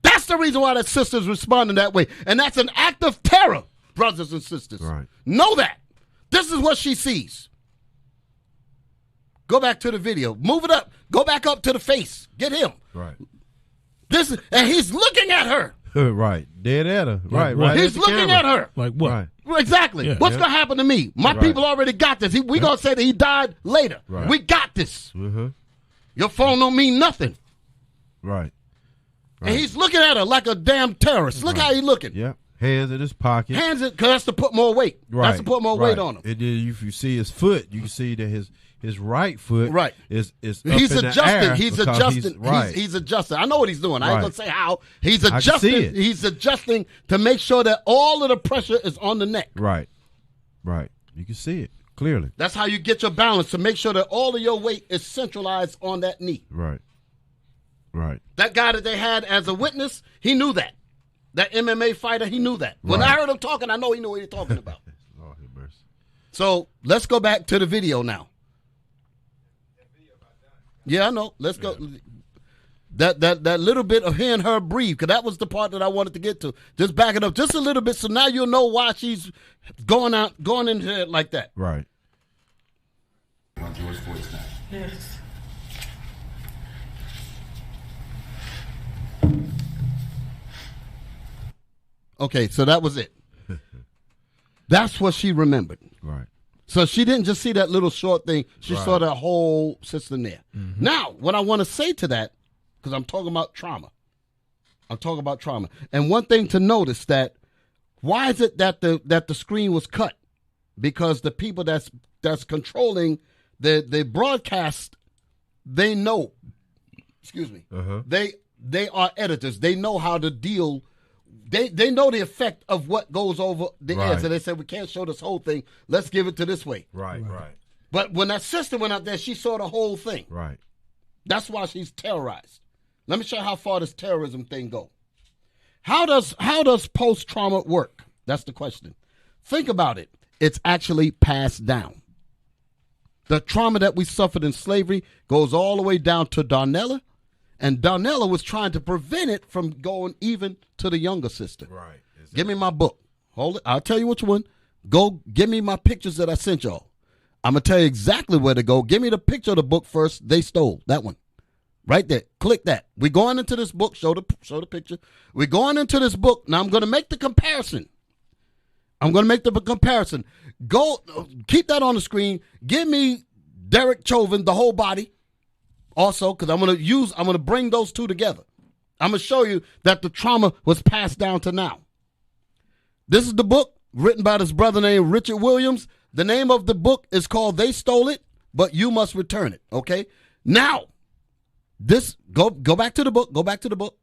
That's the reason why that sister's responding that way. And that's an act of terror, brothers and sisters. Right. Know that. This is what she sees. Go back to the video. Move it up. Go back up to the face. Get him. Right. And he's looking at her. Right. Dead at her. Right. what? Right. He's looking at her. Like what? Right. Exactly. Yeah. What's going to happen to me? My people already got this. We going to say that he died later. Right. We got this. Mm-hmm. Your phone don't mean nothing. Right. And he's looking at her like a damn terrorist. Look how he's looking. Yep. Hands in his pocket. Hands it, because that's to put more weight. Right. That's to put more weight on him. And then if you see his foot, you can see that his right foot is up He's in the adjusting. air He's because adjusting. Right. He's adjusting. I know what he's doing. I ain't Right. gonna say how. He's I can see adjusting. it. He's adjusting to make sure that all of the pressure is on the neck. Right. Right. You can see it clearly. That's how you get your balance, to make sure that all of your weight is centralized on that knee. Right. Right. That guy that they had as a witness, he knew that. That MMA fighter, he knew that. When I heard him talking, I know he knew what he was talking about. Lord have mercy. So let's go back to the video now. Yeah, I know. Let's go. That little bit of hearing her breathe, because that was the part that I wanted to get to. Just back it up just a little bit, so now you'll know why she's going into it like that. Right. On George Floyd's neck. Yes. Okay, so that was it. That's what she remembered. Right. So she didn't just see that little short thing. She Right. saw that whole system there. Mm-hmm. Now, what I want to say to that, because I'm talking about trauma. And one thing to notice, that why is it that the screen was cut? Because the people that's controlling the broadcast, they know. Excuse me. Uh-huh. They are editors. They know how to deal. They know the effect of what goes over the air. Right. So they said, we can't show this whole thing. Let's give it to this way. Right. Right. But when that sister went out there, she saw the whole thing. Right. That's why she's terrorized. Let me show you how far this terrorism thing go. How does post-trauma work? That's the question. Think about it. It's actually passed down. The trauma that we suffered in slavery goes all the way down to Darnella, and Darnella was trying to prevent it from going even to the younger sister. Right. Exactly. Give me my book. Hold it. I'll tell you which one. Go give me my pictures that I sent y'all. I'm going to tell you exactly where to go. Give me the picture of the book first. They stole that one. Right there. Click that. We're going into this book. Show the picture. We're going into this book. Now I'm going to make the comparison. Go, keep that on the screen. Give me Derek Chauvin, the whole body. Also, because I'm going to bring those two together. I'm going to show you that the trauma was passed down to now. This is the book written by this brother named Richard Williams. The name of the book is called They Stole It, But You Must Return It. Okay? Now, go back to the book. Go back to the book.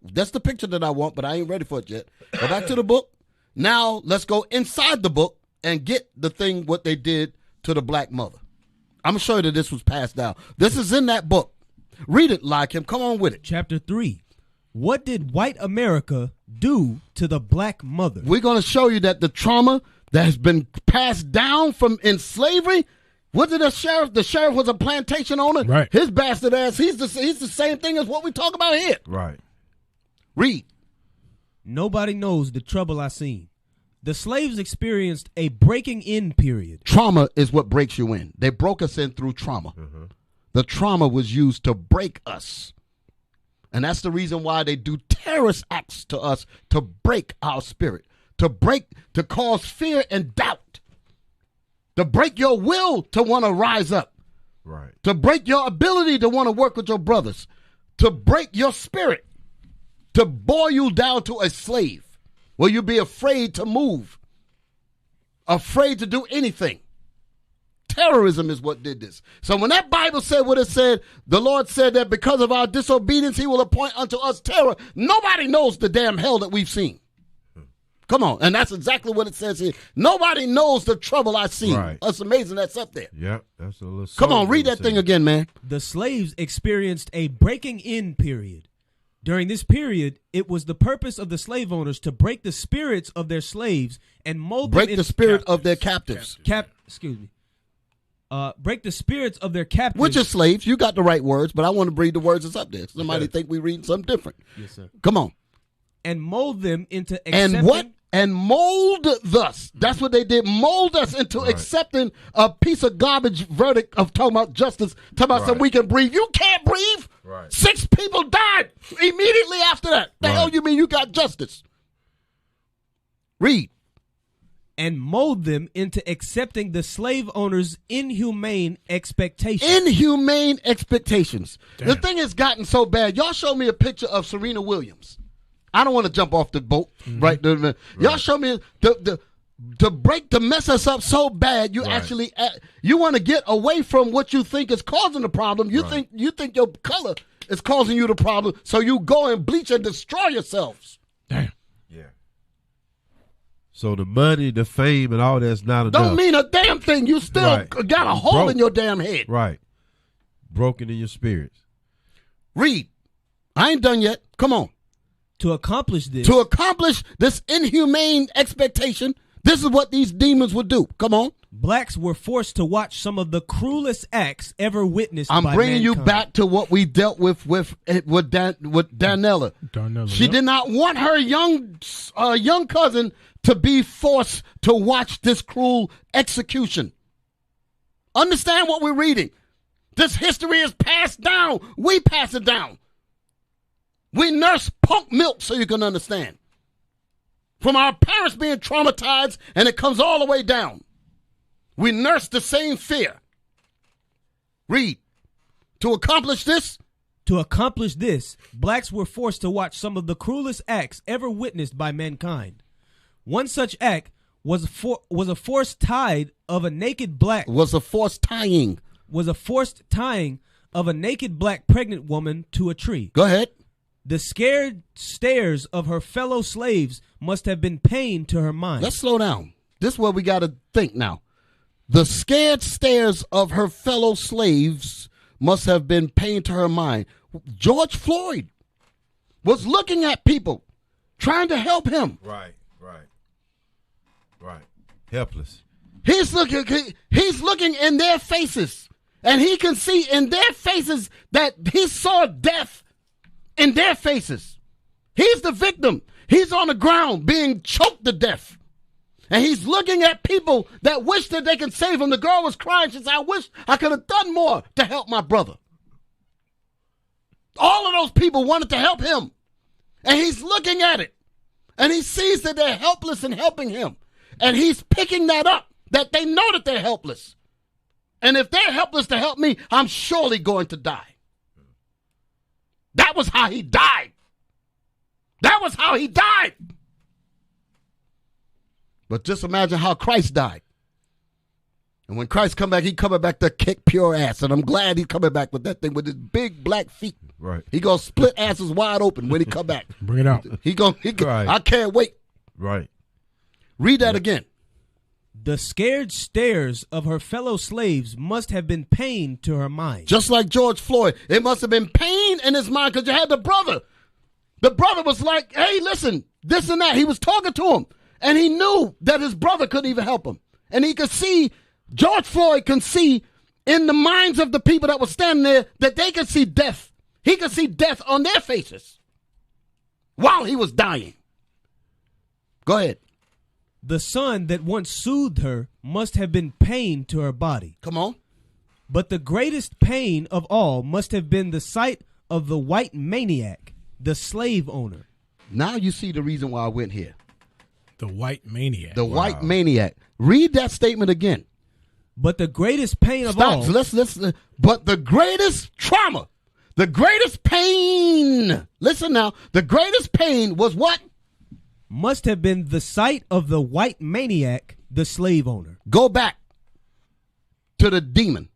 That's the picture that I want, but I ain't ready for it yet. Go back to the book. Now, let's go inside the book and get the thing, what they did to the black mother. I'm going to show you that this was passed down. This is in that book. Read it, like him. Come on with it. Chapter 3. What did white America do to the black mother? We're going to show you that the trauma that has been passed down from in slavery. What did the sheriff? The sheriff was a plantation owner. Right. His bastard ass. He's the same thing as what we talk about here. Right. Read. Nobody knows the trouble I seen. The slaves experienced a breaking in period. Trauma is what breaks you in. They broke us in through trauma. Mm-hmm. The trauma was used to break us. And that's the reason why they do terrorist acts to us, to break our spirit, to cause fear and doubt, to break your will to want to rise up, right? To break your ability to want to work with your brothers, to break your spirit, to boil you down to a slave where you be afraid to move, afraid to do anything. Terrorism is what did this. So when that Bible said what it said, the Lord said that because of our disobedience, he will appoint unto us terror. Nobody knows the damn hell that we've seen. Come on. And that's exactly what it says here. Nobody knows the trouble I've seen. Right. It's amazing that's up there. Yep. That's a little. Come on, read that thing again, man. The slaves experienced a breaking in period. During this period, it was the purpose of the slave owners to break the spirits of their slaves and mold them break the spirit of their captives. Excuse me. break the spirits of their captives. Which is slaves. You got the right words, but I want to read the words that's up there. Somebody think we reading something different. Yes, sir. Come on. And mold them into accepting. And what? And mold thus. That's what they did. Mold us into accepting a piece of garbage verdict of talking about justice, talking about something we can breathe. You can't breathe. Right. 6 people died immediately after that. The hell you mean you got justice? Read. And mold them into accepting the slave owners' inhumane expectations. Inhumane expectations. Damn. The thing has gotten so bad. Y'all show me a picture of Serena Williams. I don't want to jump off the boat, right? Y'all show me to mess us up so bad. You actually you want to get away from what you think is causing the problem. You think your color is causing you the problem, so you go and bleach and destroy yourselves. Damn. Yeah. So the money, the fame, and all that's not enough. Don't mean a damn thing. You still got a hole in your damn head. Right. Broken in your spirits. Read. I ain't done yet. Come on. To accomplish this inhumane expectation, this is what these demons would do. Come on. Blacks were forced to watch some of the cruelest acts ever witnessed by I'm bringing you mankind. back to what we dealt with Danella. She did not want her young cousin to be forced to watch this cruel execution. Understand what we're reading. This history is passed down. We pass it down. We nurse punk milk so you can understand. From our parents being traumatized, and it comes all the way down. We nurse the same fear. Read. To accomplish this, blacks were forced to watch some of the cruelest acts ever witnessed by mankind. One such act was a forced tying of a naked black of a naked black pregnant woman to a tree. Go ahead. The scared stares of her fellow slaves must have been pain to her mind. Let's slow down. This is what we got to think now. The scared stares of her fellow slaves must have been pain to her mind. George Floyd was looking at people, trying to help him. Right. Helpless. He's looking in their faces, and he can see in their faces that he saw death in their faces. He's the victim. He's on the ground being choked to death. And he's looking at people that wish that they can save him. The girl was crying. She said, I wish I could have done more to help my brother. All of those people wanted to help him. And he's looking at it. And he sees that they're helpless in helping him. And he's picking that up, that they know that they're helpless. And if they're helpless to help me, I'm surely going to die. That was how he died. That was how he died. But just imagine how Christ died. And when Christ come back, he coming back to kick pure ass. And I'm glad he's coming back with that thing with his big black feet. Right. He gonna split asses wide open when he come back. Bring it out. I can't wait. Right. Read that again. The scared stares of her fellow slaves must have been pain to her mind. Just like George Floyd, it must have been pain in his mind because you had the brother. The brother was like, hey, listen, this and that. He was talking to him, and he knew that his brother couldn't even help him. And he could see, George Floyd can see in the minds of the people that were standing there that they could see death. He could see death on their faces while he was dying. Go ahead. The sun that once soothed her must have been pain to her body. Come on. But the greatest pain of all must have been the sight of the white maniac, the slave owner. Now you see the reason why I went here. The white maniac. The white maniac. Read that statement again. But the greatest pain of all. But the greatest trauma, the greatest pain. Listen now. The greatest pain was what? Must have been the sight of the white maniac, the slave owner. Go back to the demon.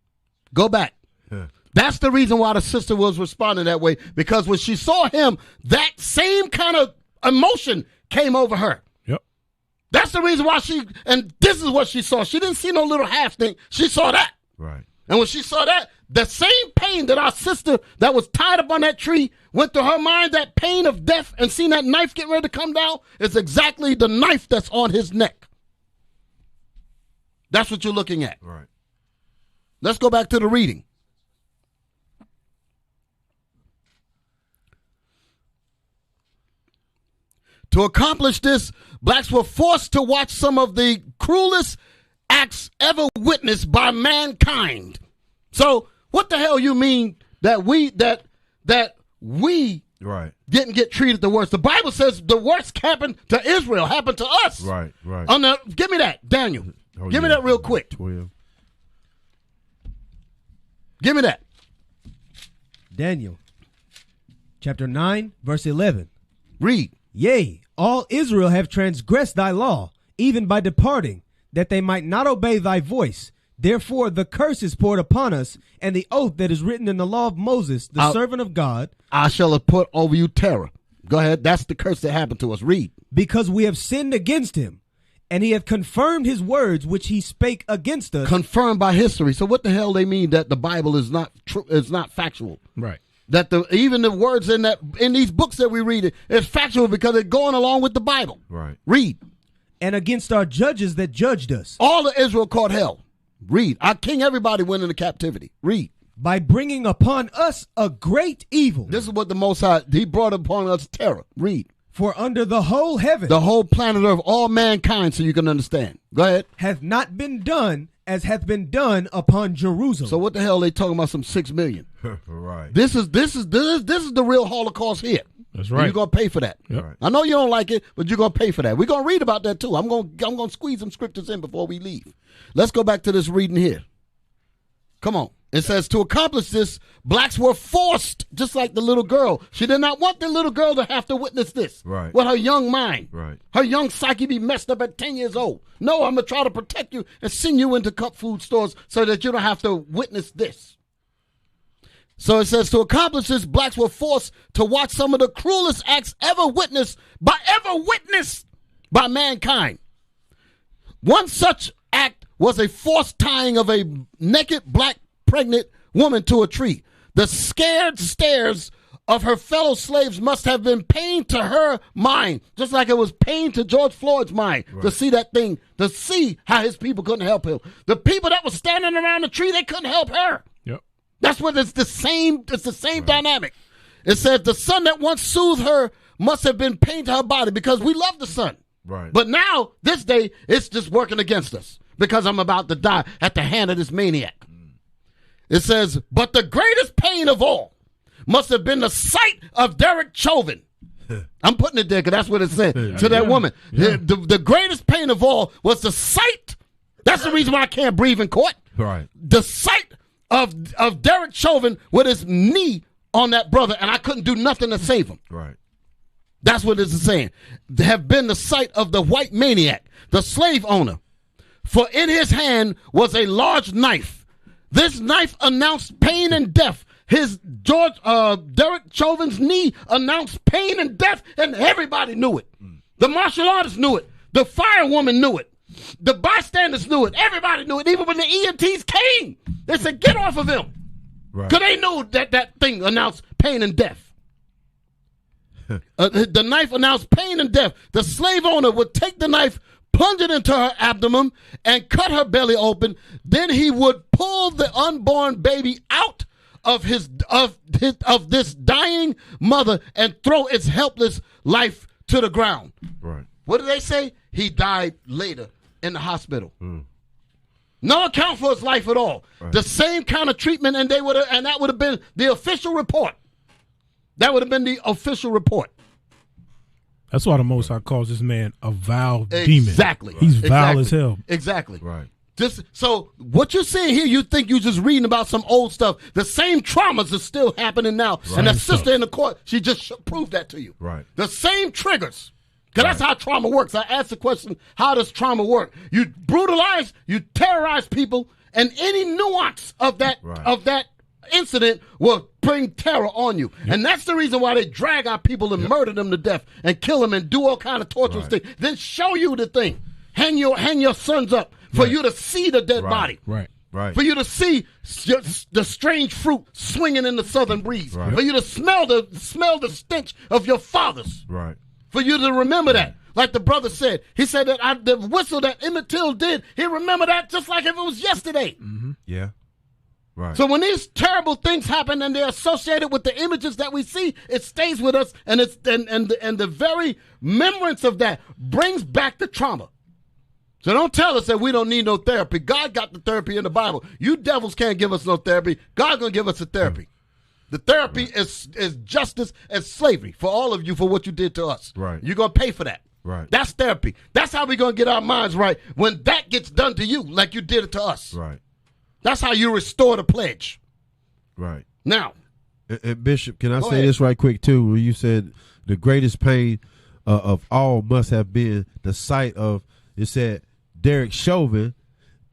Go back. Yeah. That's the reason why the sister was responding that way, because when she saw him, that same kind of emotion came over her. Yep. That's the reason why and this is what she saw. She didn't see no little half thing. She saw that. Right. And when she saw that, the same pain that our sister that was tied up on that tree went to her mind, that pain of death, and seeing that knife get ready to come down, is exactly the knife that's on his neck. That's what you're looking at. Right. Let's go back to the reading. To accomplish this, blacks were forced to watch some of the cruelest acts ever witnessed by mankind. So, what the hell you mean that we right didn't get treated the worst? The Bible says the worst happened to Israel, happened to us. Right. Give me that, Daniel. Give me that real quick. 12. Give me that. Daniel, chapter 9, verse 11. Read. Yea, all Israel have transgressed thy law, even by departing, that they might not obey thy voice. Therefore the curse is poured upon us, and the oath that is written in the law of Moses, the servant of God. I shall have put over you terror. Go ahead. That's the curse that happened to us. Read. Because we have sinned against him, and he hath confirmed his words which he spake against us. Confirmed by history. So what the hell they mean that the Bible is not true? Is not factual. Right. That even the words in these books that we read is factual because they're going along with the Bible. Right. Read. And against our judges that judged us. All of Israel caught hell. Read. Our king, everybody went into captivity. Read. By bringing upon us a great evil. This is what the Most High, he brought upon us terror. Read. For under the whole heaven. The whole planet Earth, all mankind, so you can understand. Go ahead. Hath not been done as hath been done upon Jerusalem. So what the hell are they talking about some 6 million? Right. This is the real Holocaust here. That's right. And you're gonna pay for that. Yep. Right. I know you don't like it, but you're gonna pay for that. We're gonna read about that too. I'm gonna squeeze some scriptures in before we leave. Let's go back to this reading here. Come on. It says, to accomplish this, blacks were forced, just like the little girl. She did not want the little girl to have to witness this. Right. With her young mind. Right. Her young psyche be messed up at 10 years old. No, I'm going to try to protect you and send you into cup food stores so that you don't have to witness this. So it says, to accomplish this, blacks were forced to watch some of the cruelest acts ever witnessed by mankind. One such act was a forced tying of a naked black pregnant woman to a tree. The scared stares of her fellow slaves must have been pain to her mind, just like it was pain to George Floyd's mind to see that thing, to see how his people couldn't help him. The people that were standing around the tree, they couldn't help her. Yep. That's what it's the same dynamic. It says the sun that once soothed her must have been pain to her body because we love the sun. Right. But now, this day, it's just working against us because I'm about to die at the hand of this maniac. It says, but the greatest pain of all must have been the sight of Derek Chauvin. I'm putting it there because that's what it said to that woman. Yeah. The greatest pain of all was the sight. That's the reason why I can't breathe in court. Right. The sight of Derek Chauvin with his knee on that brother, and I couldn't do nothing to save him. Right. That's what this is saying. Have been the sight of the white maniac, the slave owner. For in his hand was a large knife. This knife announced pain and death. Derek Chauvin's knee announced pain and death, and everybody knew it. The martial artists knew it. The firewoman knew it. The bystanders knew it. Everybody knew it. Even when the EMTs came, they said, get off of him. Right. Because they knew that thing announced pain and death. The knife announced pain and death. The slave owner would take the knife, plunge it into her abdomen, and cut her belly open. Then he would pull the unborn baby out of this dying mother and throw its helpless life to the ground. Right. What did they say? He died later in the hospital. No account for his life at all. Right. The same kind of treatment, and that would have been the official report. That would have been the official report. That's why the Most High calls this man a vile demon. Exactly. He's vile as hell. Exactly. Right. So what you're saying here, you think you're just reading about some old stuff. The same traumas are still happening now. Right. And that sister in the court, she just proved that to you. Right. The same triggers. Because that's how trauma works. I asked the question, how does trauma work? You brutalize, you terrorize people, and any nuance of that incident will bring terror on you. Yep. And that's the reason why they drag our people and murder them to death and kill them and do all kind of torturous things. Then show you the thing. Hang your sons up for you to see the dead body. Right. Right. For you to see the strange fruit swinging in the southern breeze. Right. For you to smell the stench of your fathers. Right. For you to remember that. Like the brother said. He said that the whistle that Emmett Till did, he remembered that just like if it was yesterday. Mm-hmm. Yeah. Right. So when these terrible things happen and they're associated with the images that we see, it stays with us, and it's and the very remembrance of that brings back the trauma. So don't tell us that we don't need no therapy. God got the therapy in the Bible. You devils can't give us no therapy. God's gonna give us the therapy. The therapy is justice and slavery for all of you for what you did to us. Right. You're gonna pay for that. Right. That's therapy. That's how we're gonna get our minds right when that gets done to you like you did it to us. Right. That's how you restore the pledge. Right. Now. And Bishop, can I Go say ahead. this right quick, too? Where you said the greatest pain of all must have been the sight of, it said, Derek Chauvin.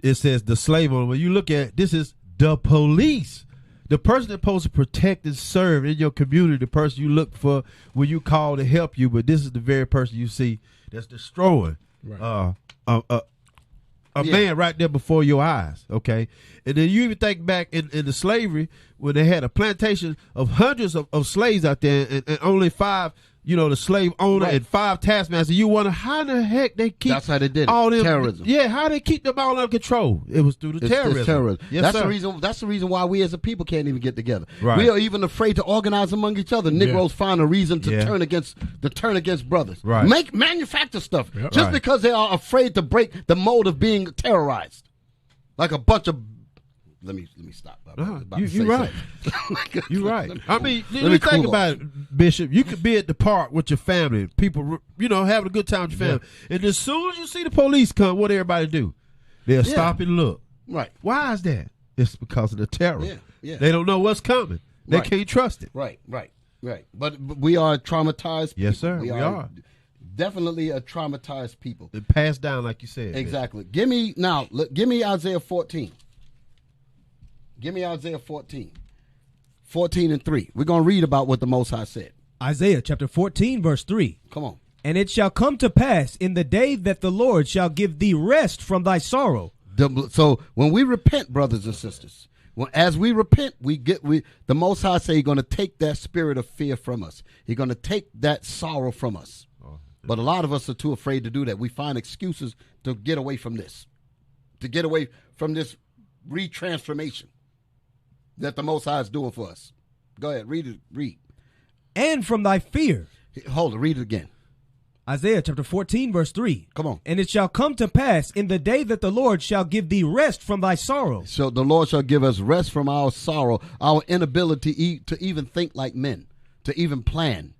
It says the slave owner. When you look at, this is the police. The person that's supposed to protect and serve in your community, the person you look for when you call to help you, but this is the very person you see that's destroying a man right there before your eyes, okay? And then you even think back in the slavery when they had a plantation of hundreds of slaves out there and only 5, the slave owner and 5 taskmasters. You wonder how the heck they keep That's how they did it. all them Terrorism. Yeah, how they keep them all under control. It was through the terrorism. It's terrorism. Yes, That's sir. the reason. That's the reason why we as a people can't even get together. Right. We are even afraid to organize among each other. Negroes find a reason to turn against brothers. Right. Manufacture stuff Yep. just Right. because they are afraid to break the mold of being terrorized, like a bunch of. Let me stop. You're right. You're right. I mean, Let you me think cool about it, Bishop. You could be at the park with your family, people, having a good time with your family, and as soon as you see the police come, what everybody do? They'll stop and look. Right. Why is that? It's because of the terror. Yeah. They don't know what's coming. They Right. can't trust it. Right. But we are traumatized people. Yes, sir. We are. Definitely a traumatized people. And passed down, like you said. Exactly. Give me Isaiah 14. Give me Isaiah 14. 14 and 3. We're going to read about what the Most High said. Isaiah chapter 14, verse 3. Come on. And it shall come to pass in the day that the Lord shall give thee rest from thy sorrow. So when we repent, brothers and sisters, as we repent, the Most High say He's going to take that spirit of fear from us. He's going to take that sorrow from us. But a lot of us are too afraid to do that. We find excuses to get away from this, to get away from this retransformation that the Most High is doing for us. Go ahead, read it. Read. And from thy fear. Hold it, read it again. Isaiah chapter 14, verse 3. Come on. And it shall come to pass in the day that the Lord shall give thee rest from thy sorrow. So the Lord shall give us rest from our sorrow, our inability to even think like men, to even plan,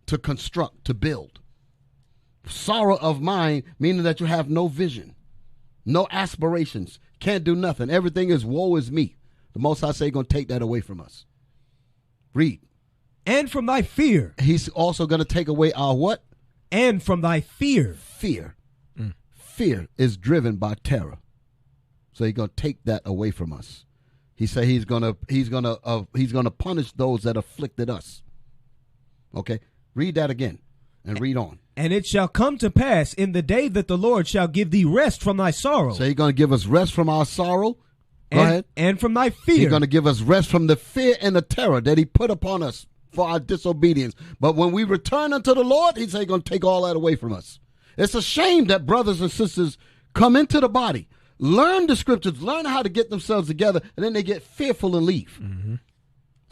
to construct, to build. Sorrow of mind, meaning that you have no vision, no aspirations, can't do nothing. Everything is woe is me. The Most High say He's going to take that away from us. Read. And from thy fear. He's also going to take away our what? And from thy fear. Fear. Fear is driven by terror. So He's going to take that away from us. He said He's going to punish those that afflicted us. Okay? Read that again and read on. And it shall come to pass in the day that the Lord shall give thee rest from thy sorrow. So He's going to give us rest from our sorrow. Go ahead. And from thy fear. He's going to give us rest from the fear and the terror that He put upon us for our disobedience. But when we return unto the Lord, He's going to take all that away from us. It's a shame that brothers and sisters come into the body, learn the scriptures, learn how to get themselves together, and then they get fearful and leave. Mm-hmm.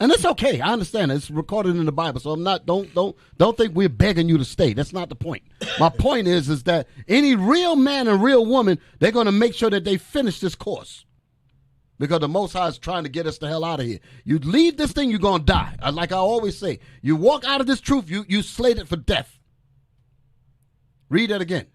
And it's okay. I understand. It's recorded in the Bible. So I'm not. Don't think we're begging you to stay. That's not the point. My point is that any real man and real woman, they're going to make sure that they finish this course. Because the Most High is trying to get us the hell out of here. You leave this thing, you're going to die. Like I always say, you walk out of this truth, you slated for death. Read that again.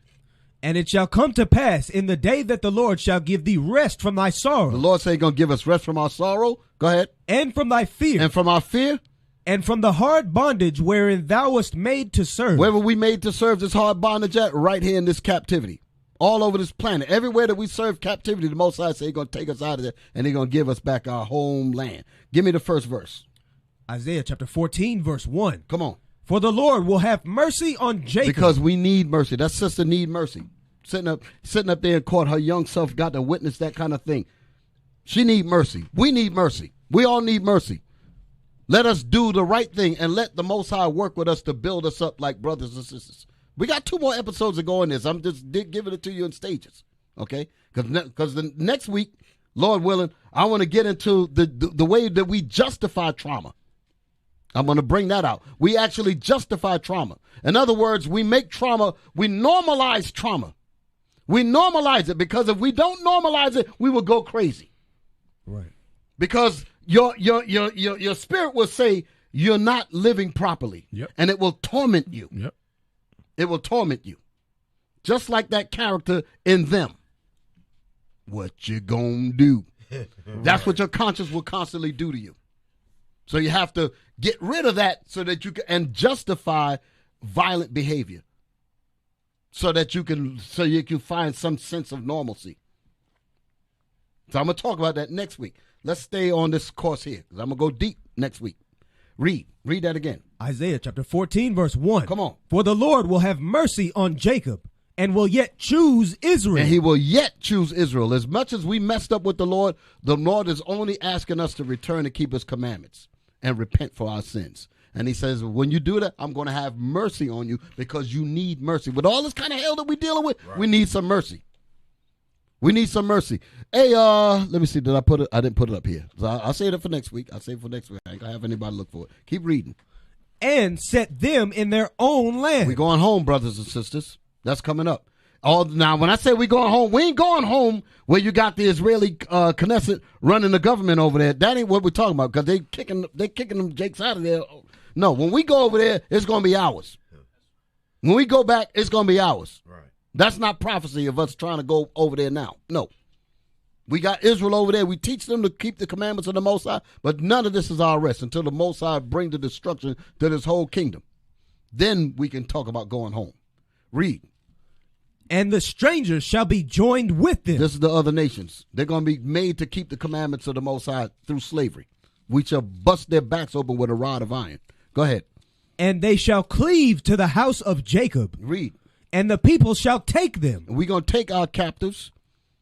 And it shall come to pass in the day that the Lord shall give thee rest from thy sorrow. The Lord say He's going to give us rest from our sorrow. Go ahead. And from thy fear. And from our fear. And from the hard bondage wherein thou wast made to serve. Where were we made to serve this hard bondage at? Right here in this captivity. All over this planet. Everywhere that we serve captivity, the Most High say He's going to take us out of there and He's going to give us back our homeland. Give me the first verse. Isaiah chapter 14, verse 1. Come on. For the Lord will have mercy on Jacob. Because we need mercy. That sister need mercy. Sitting up there in court, her young self got to witness that kind of thing. She need mercy. We need mercy. We all need mercy. Let us do the right thing and let the Most High work with us to build us up like brothers and sisters. We got 2 more episodes to go in this. I'm just giving it to you in stages, okay? Because the next week Lord willing, I want to get into the way that we justify trauma. I'm going to bring that out. We actually justify trauma. In other words, we make trauma, we normalize trauma. We normalize it, because if we don't normalize it, we will go crazy. Right. Because your spirit will say you're not living properly. Yep. And it will torment you. Yep. It will torment you. Just like that character in Them. What you gonna do? That's what your conscience will constantly do to you. So you have to get rid of that so that you can, and justify violent behavior. So that you can find some sense of normalcy. So I'm going to talk about that next week. Let's stay on this course here, because I'm going to go deep next week. Read that again. Isaiah chapter 14, verse 1. Come on. For the Lord will have mercy on Jacob and will yet choose Israel. And he will yet choose Israel. As much as we messed up with the Lord is only asking us to return and keep his commandments and repent for our sins. And he says, when you do that, I'm going to have mercy on you, because you need mercy. With all this kind of hell that we're dealing with, we need some mercy. We need some mercy. Hey, let me see. Did I put it? I didn't put it up here. So I'll save it for next week. I ain't going to have anybody look for it. Keep reading. And set them in their own land. We're going home, brothers and sisters. That's coming up. Now, when I say we're going home, we ain't going home where you got the Israeli Knesset running the government over there. That ain't what we're talking about, because they kicking them jakes out of there. No, when we go over there, it's going to be ours. When we go back, it's going to be ours. Right. That's not prophecy of us trying to go over there now. No. We got Israel over there. We teach them to keep the commandments of the Most High, but none of this is our rest until the Most High bring the destruction to this whole kingdom. Then we can talk about going home. Read. And the strangers shall be joined with them. This is the other nations. They're going to be made to keep the commandments of the Most High through slavery. We shall bust their backs open with a rod of iron. Go ahead. And they shall cleave to the house of Jacob. Read. And the people shall take them. And we're going to take our captives.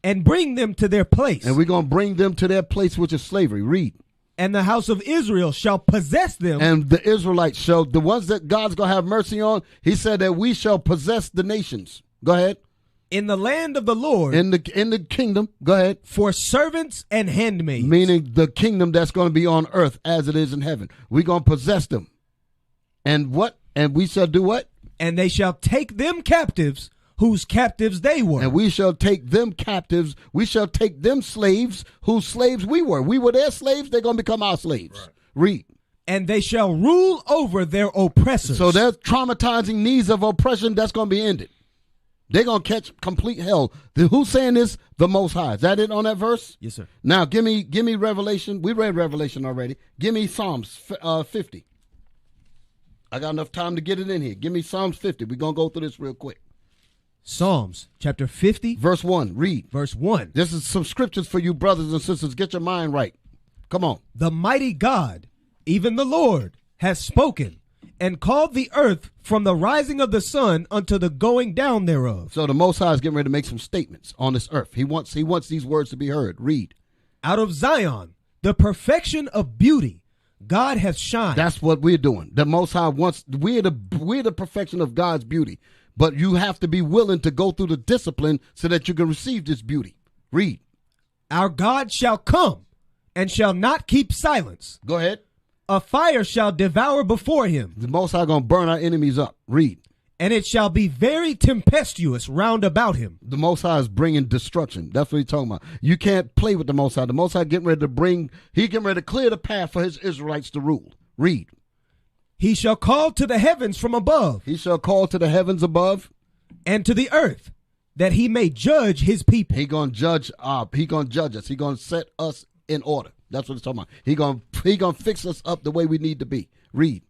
And bring them to their place. And we're going to bring them to their place, which is slavery. Read. And the house of Israel shall possess them. And the Israelites shall, the ones that God's going to have mercy on, he said that we shall possess the nations. Go ahead. In the land of the Lord. In the kingdom. Go ahead. For servants and handmaids. Meaning the kingdom that's going to be on earth as it is in heaven. We're going to possess them. And what? And we shall do what? And they shall take them captives, whose captives they were. And we shall take them captives. We shall take them slaves, whose slaves we were. We were their slaves. They're going to become our slaves. Right. Read. And they shall rule over their oppressors. So their traumatizing needs of oppression, that's going to be ended. They're going to catch complete hell. Who's saying this? The Most High. Is that it on that verse? Yes, sir. Now, give me Revelation. We read Revelation already. Give me Psalms 50. I got enough time to get it in here. Give me Psalms 50. We're going to go through this real quick. Psalms chapter 50. Verse 1. Read. Verse 1. This is some scriptures for you brothers and sisters. Get your mind right. Come on. The mighty God, even the Lord, has spoken and called the earth from the rising of the sun unto the going down thereof. So the Most High is getting ready to make some statements on this earth. He wants these words to be heard. Read. Out of Zion, the perfection of beauty, God hath shined. That's what we're doing. The Most High wants, we're the perfection of God's beauty. But you have to be willing to go through the discipline so that you can receive this beauty. Read. Our God shall come and shall not keep silence. Go ahead. A fire shall devour before him. The Most High going to burn our enemies up. Read. And it shall be very tempestuous round about him. The Most High is bringing destruction. That's what he's talking about. You can't play with the Most High. The Most High getting ready to clear the path for his Israelites to rule. Read. He shall call to the heavens from above. He shall call to the heavens above. And to the earth, that he may judge his people. He going to judge he going to judge us. He going to set us in order. That's what he's talking about. He going to fix us up the way we need to be. Read.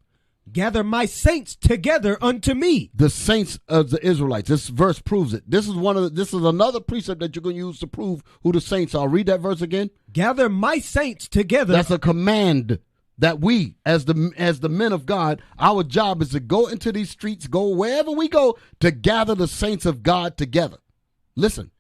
Gather my saints together unto me. The saints of the Israelites. This verse proves it. This is another precept that you're going to use to prove who the saints are. Read that verse again. Gather my saints together. That's a command that we, as the men of God, our job is to go into these streets, go wherever we go, to gather the saints of God together. Listen,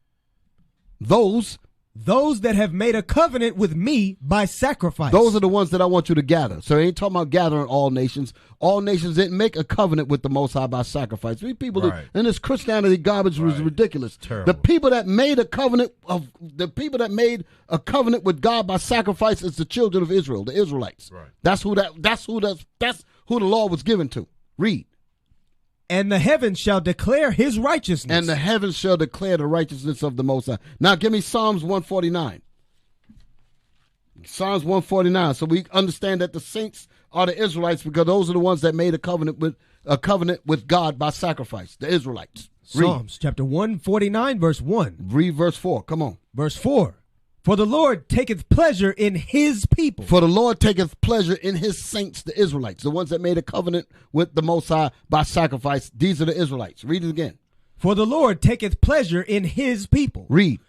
those that are those that have made a covenant with me by sacrifice. Those are the ones that I want you to gather. So it ain't talking about gathering all nations. All nations didn't make a covenant with the Most High by sacrifice. We people, and this Christianity garbage was ridiculous. Terrible. The people that made a covenant with God by sacrifice is the children of Israel, the Israelites. Right. That's who the law was given to. Read. And the heavens shall declare his righteousness. And the heavens shall declare the righteousness of the Most High. Now give me Psalms 149. Psalms 149. So we understand that the saints are the Israelites because those are the ones that made a covenant with God by sacrifice. The Israelites. Read. Psalms chapter 149, verse 1. Read verse 4. Come on. Verse 4. For the Lord taketh pleasure in his people. For the Lord taketh pleasure in his saints, the Israelites, the ones that made a covenant with the Most High by sacrifice. These are the Israelites. Read it again. For the Lord taketh pleasure in his people. Read.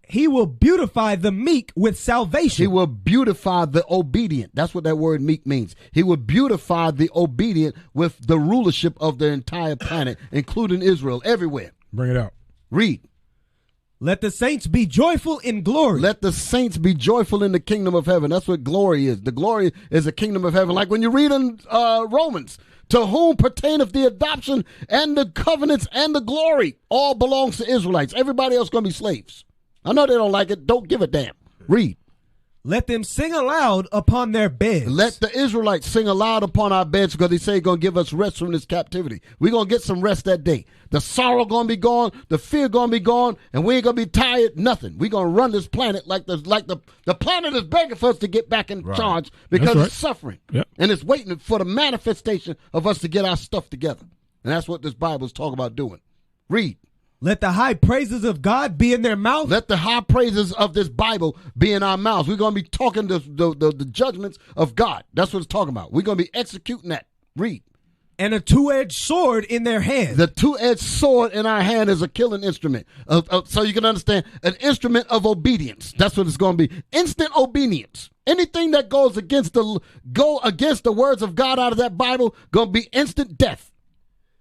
He will beautify the meek with salvation. He will beautify the obedient. That's what that word meek means. He will beautify the obedient with the rulership of the entire planet, including Israel, everywhere. Bring it out. Read. Let the saints be joyful in glory. Let the saints be joyful in the kingdom of heaven. That's what glory is. The glory is the kingdom of heaven. Like when you read in Romans, to whom pertaineth the adoption and the covenants and the glory, all belongs to Israelites. Everybody else going to be slaves. I know they don't like it. Don't give a damn. Read. Let them sing aloud upon their beds. Let the Israelites sing aloud upon our beds because they say he's going to give us rest from this captivity. We're going to get some rest that day. The sorrow going to be gone. The fear going to be gone. And we ain't going to be tired. Nothing. We're going to run this planet like the planet is begging for us to get back in charge because it's suffering. Yep. And it's waiting for the manifestation of us to get our stuff together. And that's what this Bible is talking about doing. Read. Let the high praises of God be in their mouth. Let the high praises of this Bible be in our mouths. We're going to be talking the judgments of God. That's what it's talking about. We're going to be executing that. Read. And a two-edged sword in their hand. The two-edged sword in our hand is a killing instrument. So you can understand, an instrument of obedience. That's what it's going to be. Instant obedience. Anything that goes against the words of God out of that Bible, going to be instant death.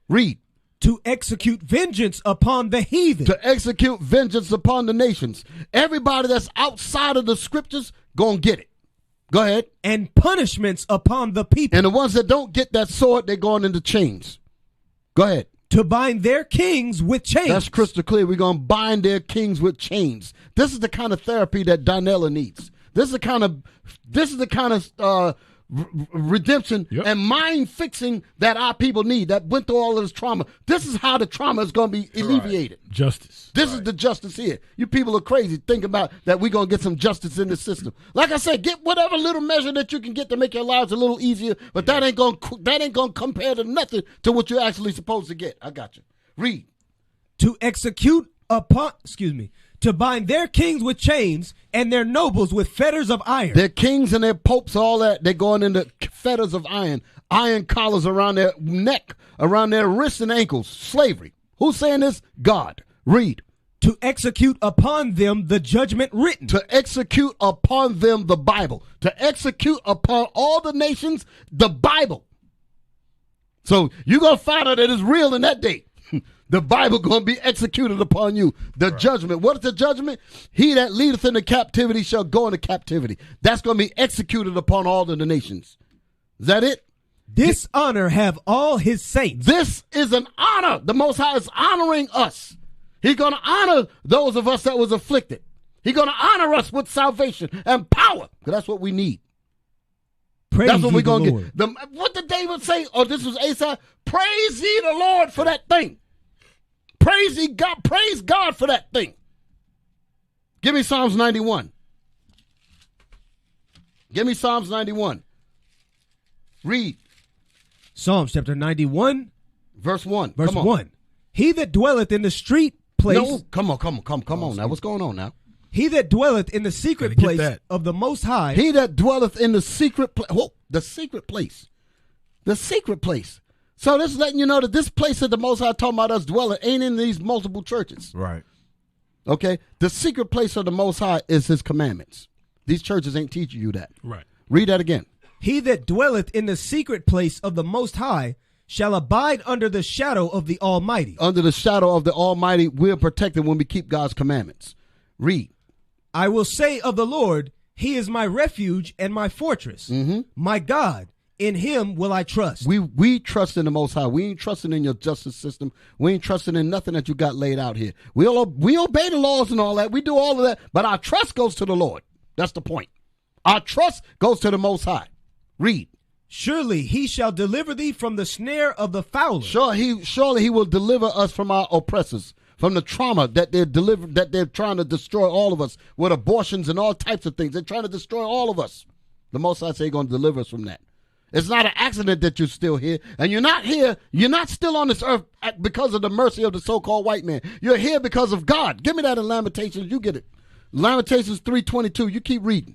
Read. To execute vengeance upon the heathen. To execute vengeance upon the nations. Everybody that's outside of the scriptures, gonna get it. Go ahead. And punishments upon the people. And the ones that don't get that sword, they're going into chains. Go ahead. To bind their kings with chains. That's crystal clear. We're gonna bind their kings with chains. This is the kind of therapy that Donella needs. This is the kind of redemption and mind fixing that our people need that went through all of this trauma. This is how the trauma is going to be alleviated. Justice. This is the justice here. You people are crazy thinking about that we're going to get some justice in the system. Like I said, get whatever little measure that you can get to make your lives a little easier, but that ain't going to compare to nothing to what you're actually supposed to get. I got you. Read. To bind their kings with chains and their nobles with fetters of iron. Their kings and their popes, all that, they're going into fetters of iron collars around their neck, around their wrists and ankles. Slavery. Who's saying this? God. Read. To execute upon them the judgment written. To execute upon them the Bible. To execute upon all the nations the Bible. So you're going to find out that it's real in that day. The Bible going to be executed upon you. The judgment. What is the judgment? He that leadeth into captivity shall go into captivity. That's going to be executed upon all of the nations. Is that it? This honor have all his saints. This is an honor. The Most High is honoring us. He's going to honor those of us that was afflicted. He's going to honor us with salvation and power. Because that's what we need. Praise that's what we're going to get. What did David say? Oh, this was Asaph. Praise ye the Lord for that thing. Praise God for that thing. Give me Psalms 91. Give me Psalms 91. Read. Psalms chapter 91. Verse 1. Verse 1. He that dwelleth in the street place. No, come on now. What's going on now? He that dwelleth in the secret place of the Most High. He that dwelleth in the secret place. Oh, the secret place. The secret place. So this is letting you know that this place that the Most High talking about us dwelling ain't in these multiple churches. Right. Okay? The secret place of the Most High is his commandments. These churches ain't teaching you that. Right. Read that again. He that dwelleth in the secret place of the Most High shall abide under the shadow of the Almighty. Under the shadow of the Almighty, we're protected when we keep God's commandments. Read. I will say of the Lord, he is my refuge and my fortress. My God, in him will I trust. We trust in the Most High. We ain't trusting in your justice system. We ain't trusting in nothing that you got laid out here. We obey the laws and all that. We do all of that. But our trust goes to the Lord. That's the point. Our trust goes to the Most High. Read. Surely he shall deliver thee from the snare of the fowler. Surely he will deliver us from our oppressors, from the trauma that they're trying to destroy all of us with abortions and all types of things. They're trying to destroy all of us. The Most High say he's going to deliver us from that. It's not an accident that you're still here. And you're not here. You're not still on this earth because of the mercy of the so-called white man. You're here because of God. Give me that in Lamentations. You get it. Lamentations 3:22. You keep reading.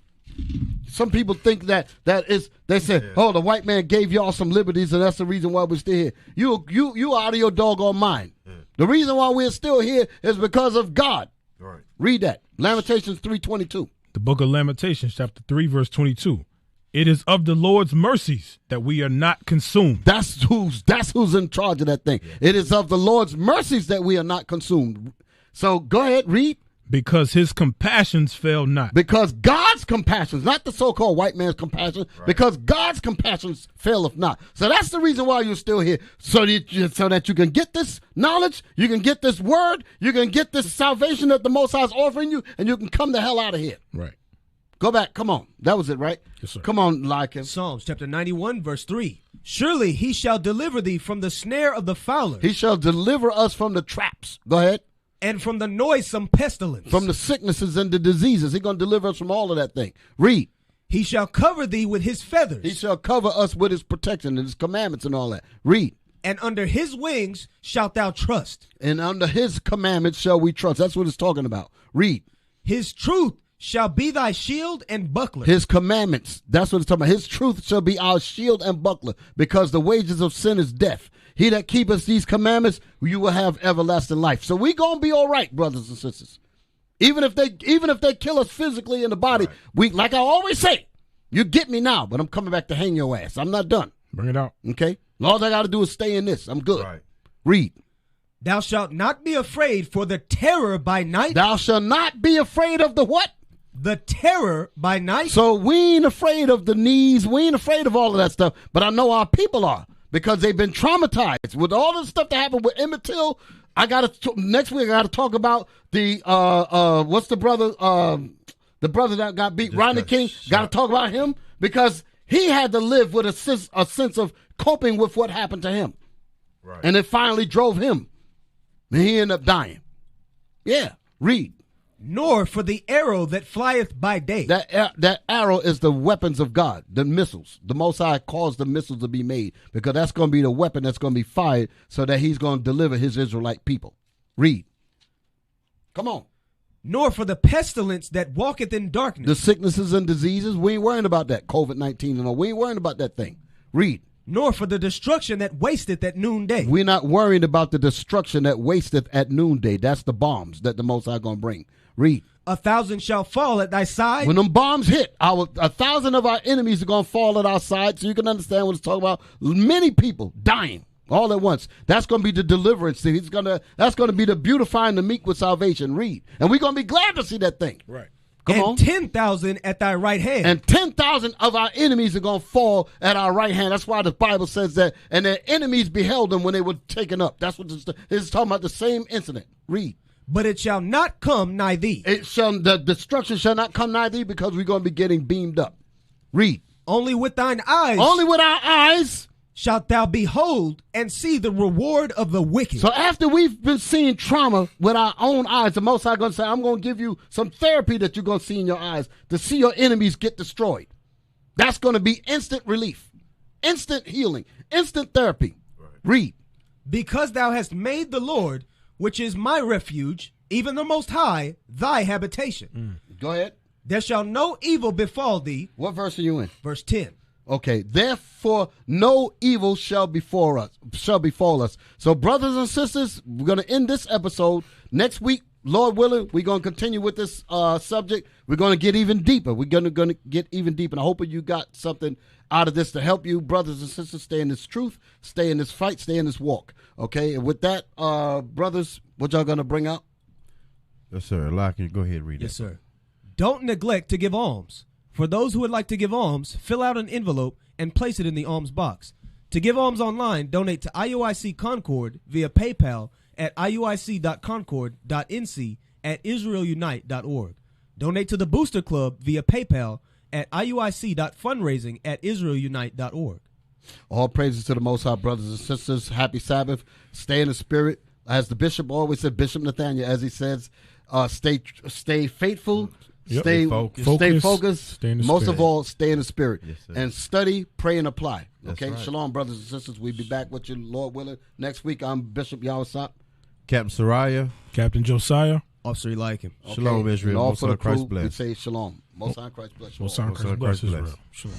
Some people think they say, oh, the white man gave y'all some liberties and that's the reason why we're still here. You out of your doggone mind. The reason why we're still here is because of God. Right. Read that. Lamentations 3:22. The book of Lamentations, chapter 3, verse 22. It is of the Lord's mercies that we are not consumed. That's who's in charge of that thing. Yeah. It is of the Lord's mercies that we are not consumed. So go ahead, read. Because his compassions fail not. Because God's compassions, not the so-called white man's compassion, right. Because God's compassions faileth not. So that's the reason why you're still here, so that you can get this knowledge, you can get this word, you can get this salvation that the Most High is offering you, and you can come the hell out of here. Right. Go back. Come on. That was it, right? Yes, sir. Come on, Lycan. Psalms chapter 91, verse 3. Surely he shall deliver thee from the snare of the fowler. He shall deliver us from the traps. Go ahead. And from the noisome pestilence. From the sicknesses and the diseases. He's going to deliver us from all of that thing. Read. He shall cover thee with his feathers. He shall cover us with his protection and his commandments and all that. Read. And under his wings shalt thou trust. And under his commandments shall we trust. That's what it's talking about. Read. His truth shall be thy shield and buckler. His commandments. That's what it's talking about. His truth shall be our shield and buckler, because the wages of sin is death. He that keepeth these commandments, you will have everlasting life. So we gonna be all right, brothers and sisters. Even if they kill us physically in the body, right. We, like I always say, you get me now, but I'm coming back to hang your ass. I'm not done. Bring it out. Okay? All I got to do is stay in this. I'm good. Right. Read. Thou shalt not be afraid for the terror by night. Thou shalt not be afraid of the what? The terror by night. So we ain't afraid of the knees. We ain't afraid of all of that stuff. But I know our people are, because they've been traumatized with all the stuff that happened with Emmett Till. Next week I got to talk about the what's the brother that got beat, Rodney King. Got to talk about him, because he had to live with a sense of coping with what happened to him, right. And it finally drove him, and he ended up dying. Yeah, read. Nor for the arrow that flieth by day. That arrow is the weapons of God, the missiles. The Most High caused the missiles to be made, because that's going to be the weapon that's going to be fired, so that he's going to deliver his Israelite people. Read. Come on. Nor for the pestilence that walketh in darkness. The sicknesses and diseases, we ain't worrying about that. COVID-19 and all. We ain't worrying about that thing. Read. Nor for the destruction that wasteth at noonday. We're not worried about the destruction that wasteth at noonday. That's the bombs that the Most High going to bring. Read. 1,000 shall fall at thy side. When them bombs hit, 1,000 of our enemies are going to fall at our side, so you can understand what it's talking about. Many people dying all at once. That's going to be the deliverance. That's going to be the beautifying the meek with salvation. Read. And we're going to be glad to see that thing. Right. Come on. 10,000 at thy right hand. And 10,000 of our enemies are going to fall at our right hand. That's why the Bible says that. And their enemies beheld them when they were taken up. That's what this is talking about, the same incident. Read. But it shall not come nigh thee. The destruction shall not come nigh thee, because we're going to be getting beamed up. Read. Only with thine eyes. Only with our eyes. Shalt thou behold and see the reward of the wicked. So after we've been seeing trauma with our own eyes, the Most High going to say, I'm going to give you some therapy that you're going to see in your eyes to see your enemies get destroyed. That's going to be instant relief, instant healing, instant therapy. Right. Read. Because thou hast made the Lord, which is my refuge, even the Most High, thy habitation. Go ahead. There shall no evil befall thee. What verse are you in? Verse 10. Okay, therefore no evil shall befall us. So brothers and sisters, we're going to end this episode. Next week, Lord willing, we're going to continue with this subject. We're going to get even deeper. We're going to get even deeper. And I hope you got something out of this to help you, brothers and sisters, stay in this truth, stay in this fight, stay in this walk. Okay, and with that, brothers, what y'all going to bring out? Yes, sir. Lock, go ahead and read it. Yes, sir. Don't neglect to give alms. For those who would like to give alms, fill out an envelope and place it in the alms box. To give alms online, donate to IUIC Concord via PayPal at iuic.concord.nc@israelunite.org. Donate to the Booster Club via PayPal at iuic.fundraising@israelunite.org. All praises to the Most High, brothers and sisters. Happy Sabbath. Stay in the spirit. As the bishop always said, Bishop Nathaniel, as he says, stay faithful, Yep. stay focused. Stay in the Most spirit. of all, stay in the spirit. Yes, sir. And study, pray, and apply. That's Okay? right. Shalom, brothers and sisters. We'll be back with you, Lord willing. Next week, I'm Bishop Yawasop. Captain Sariah. Captain Josiah. Officer Eliakim. Okay. Shalom, Israel. And all Most for the High Christ crew, we bless. say shalom. Most High Christ bless you. Most High Most High Christ bless Christ bless. Israel. Shalom.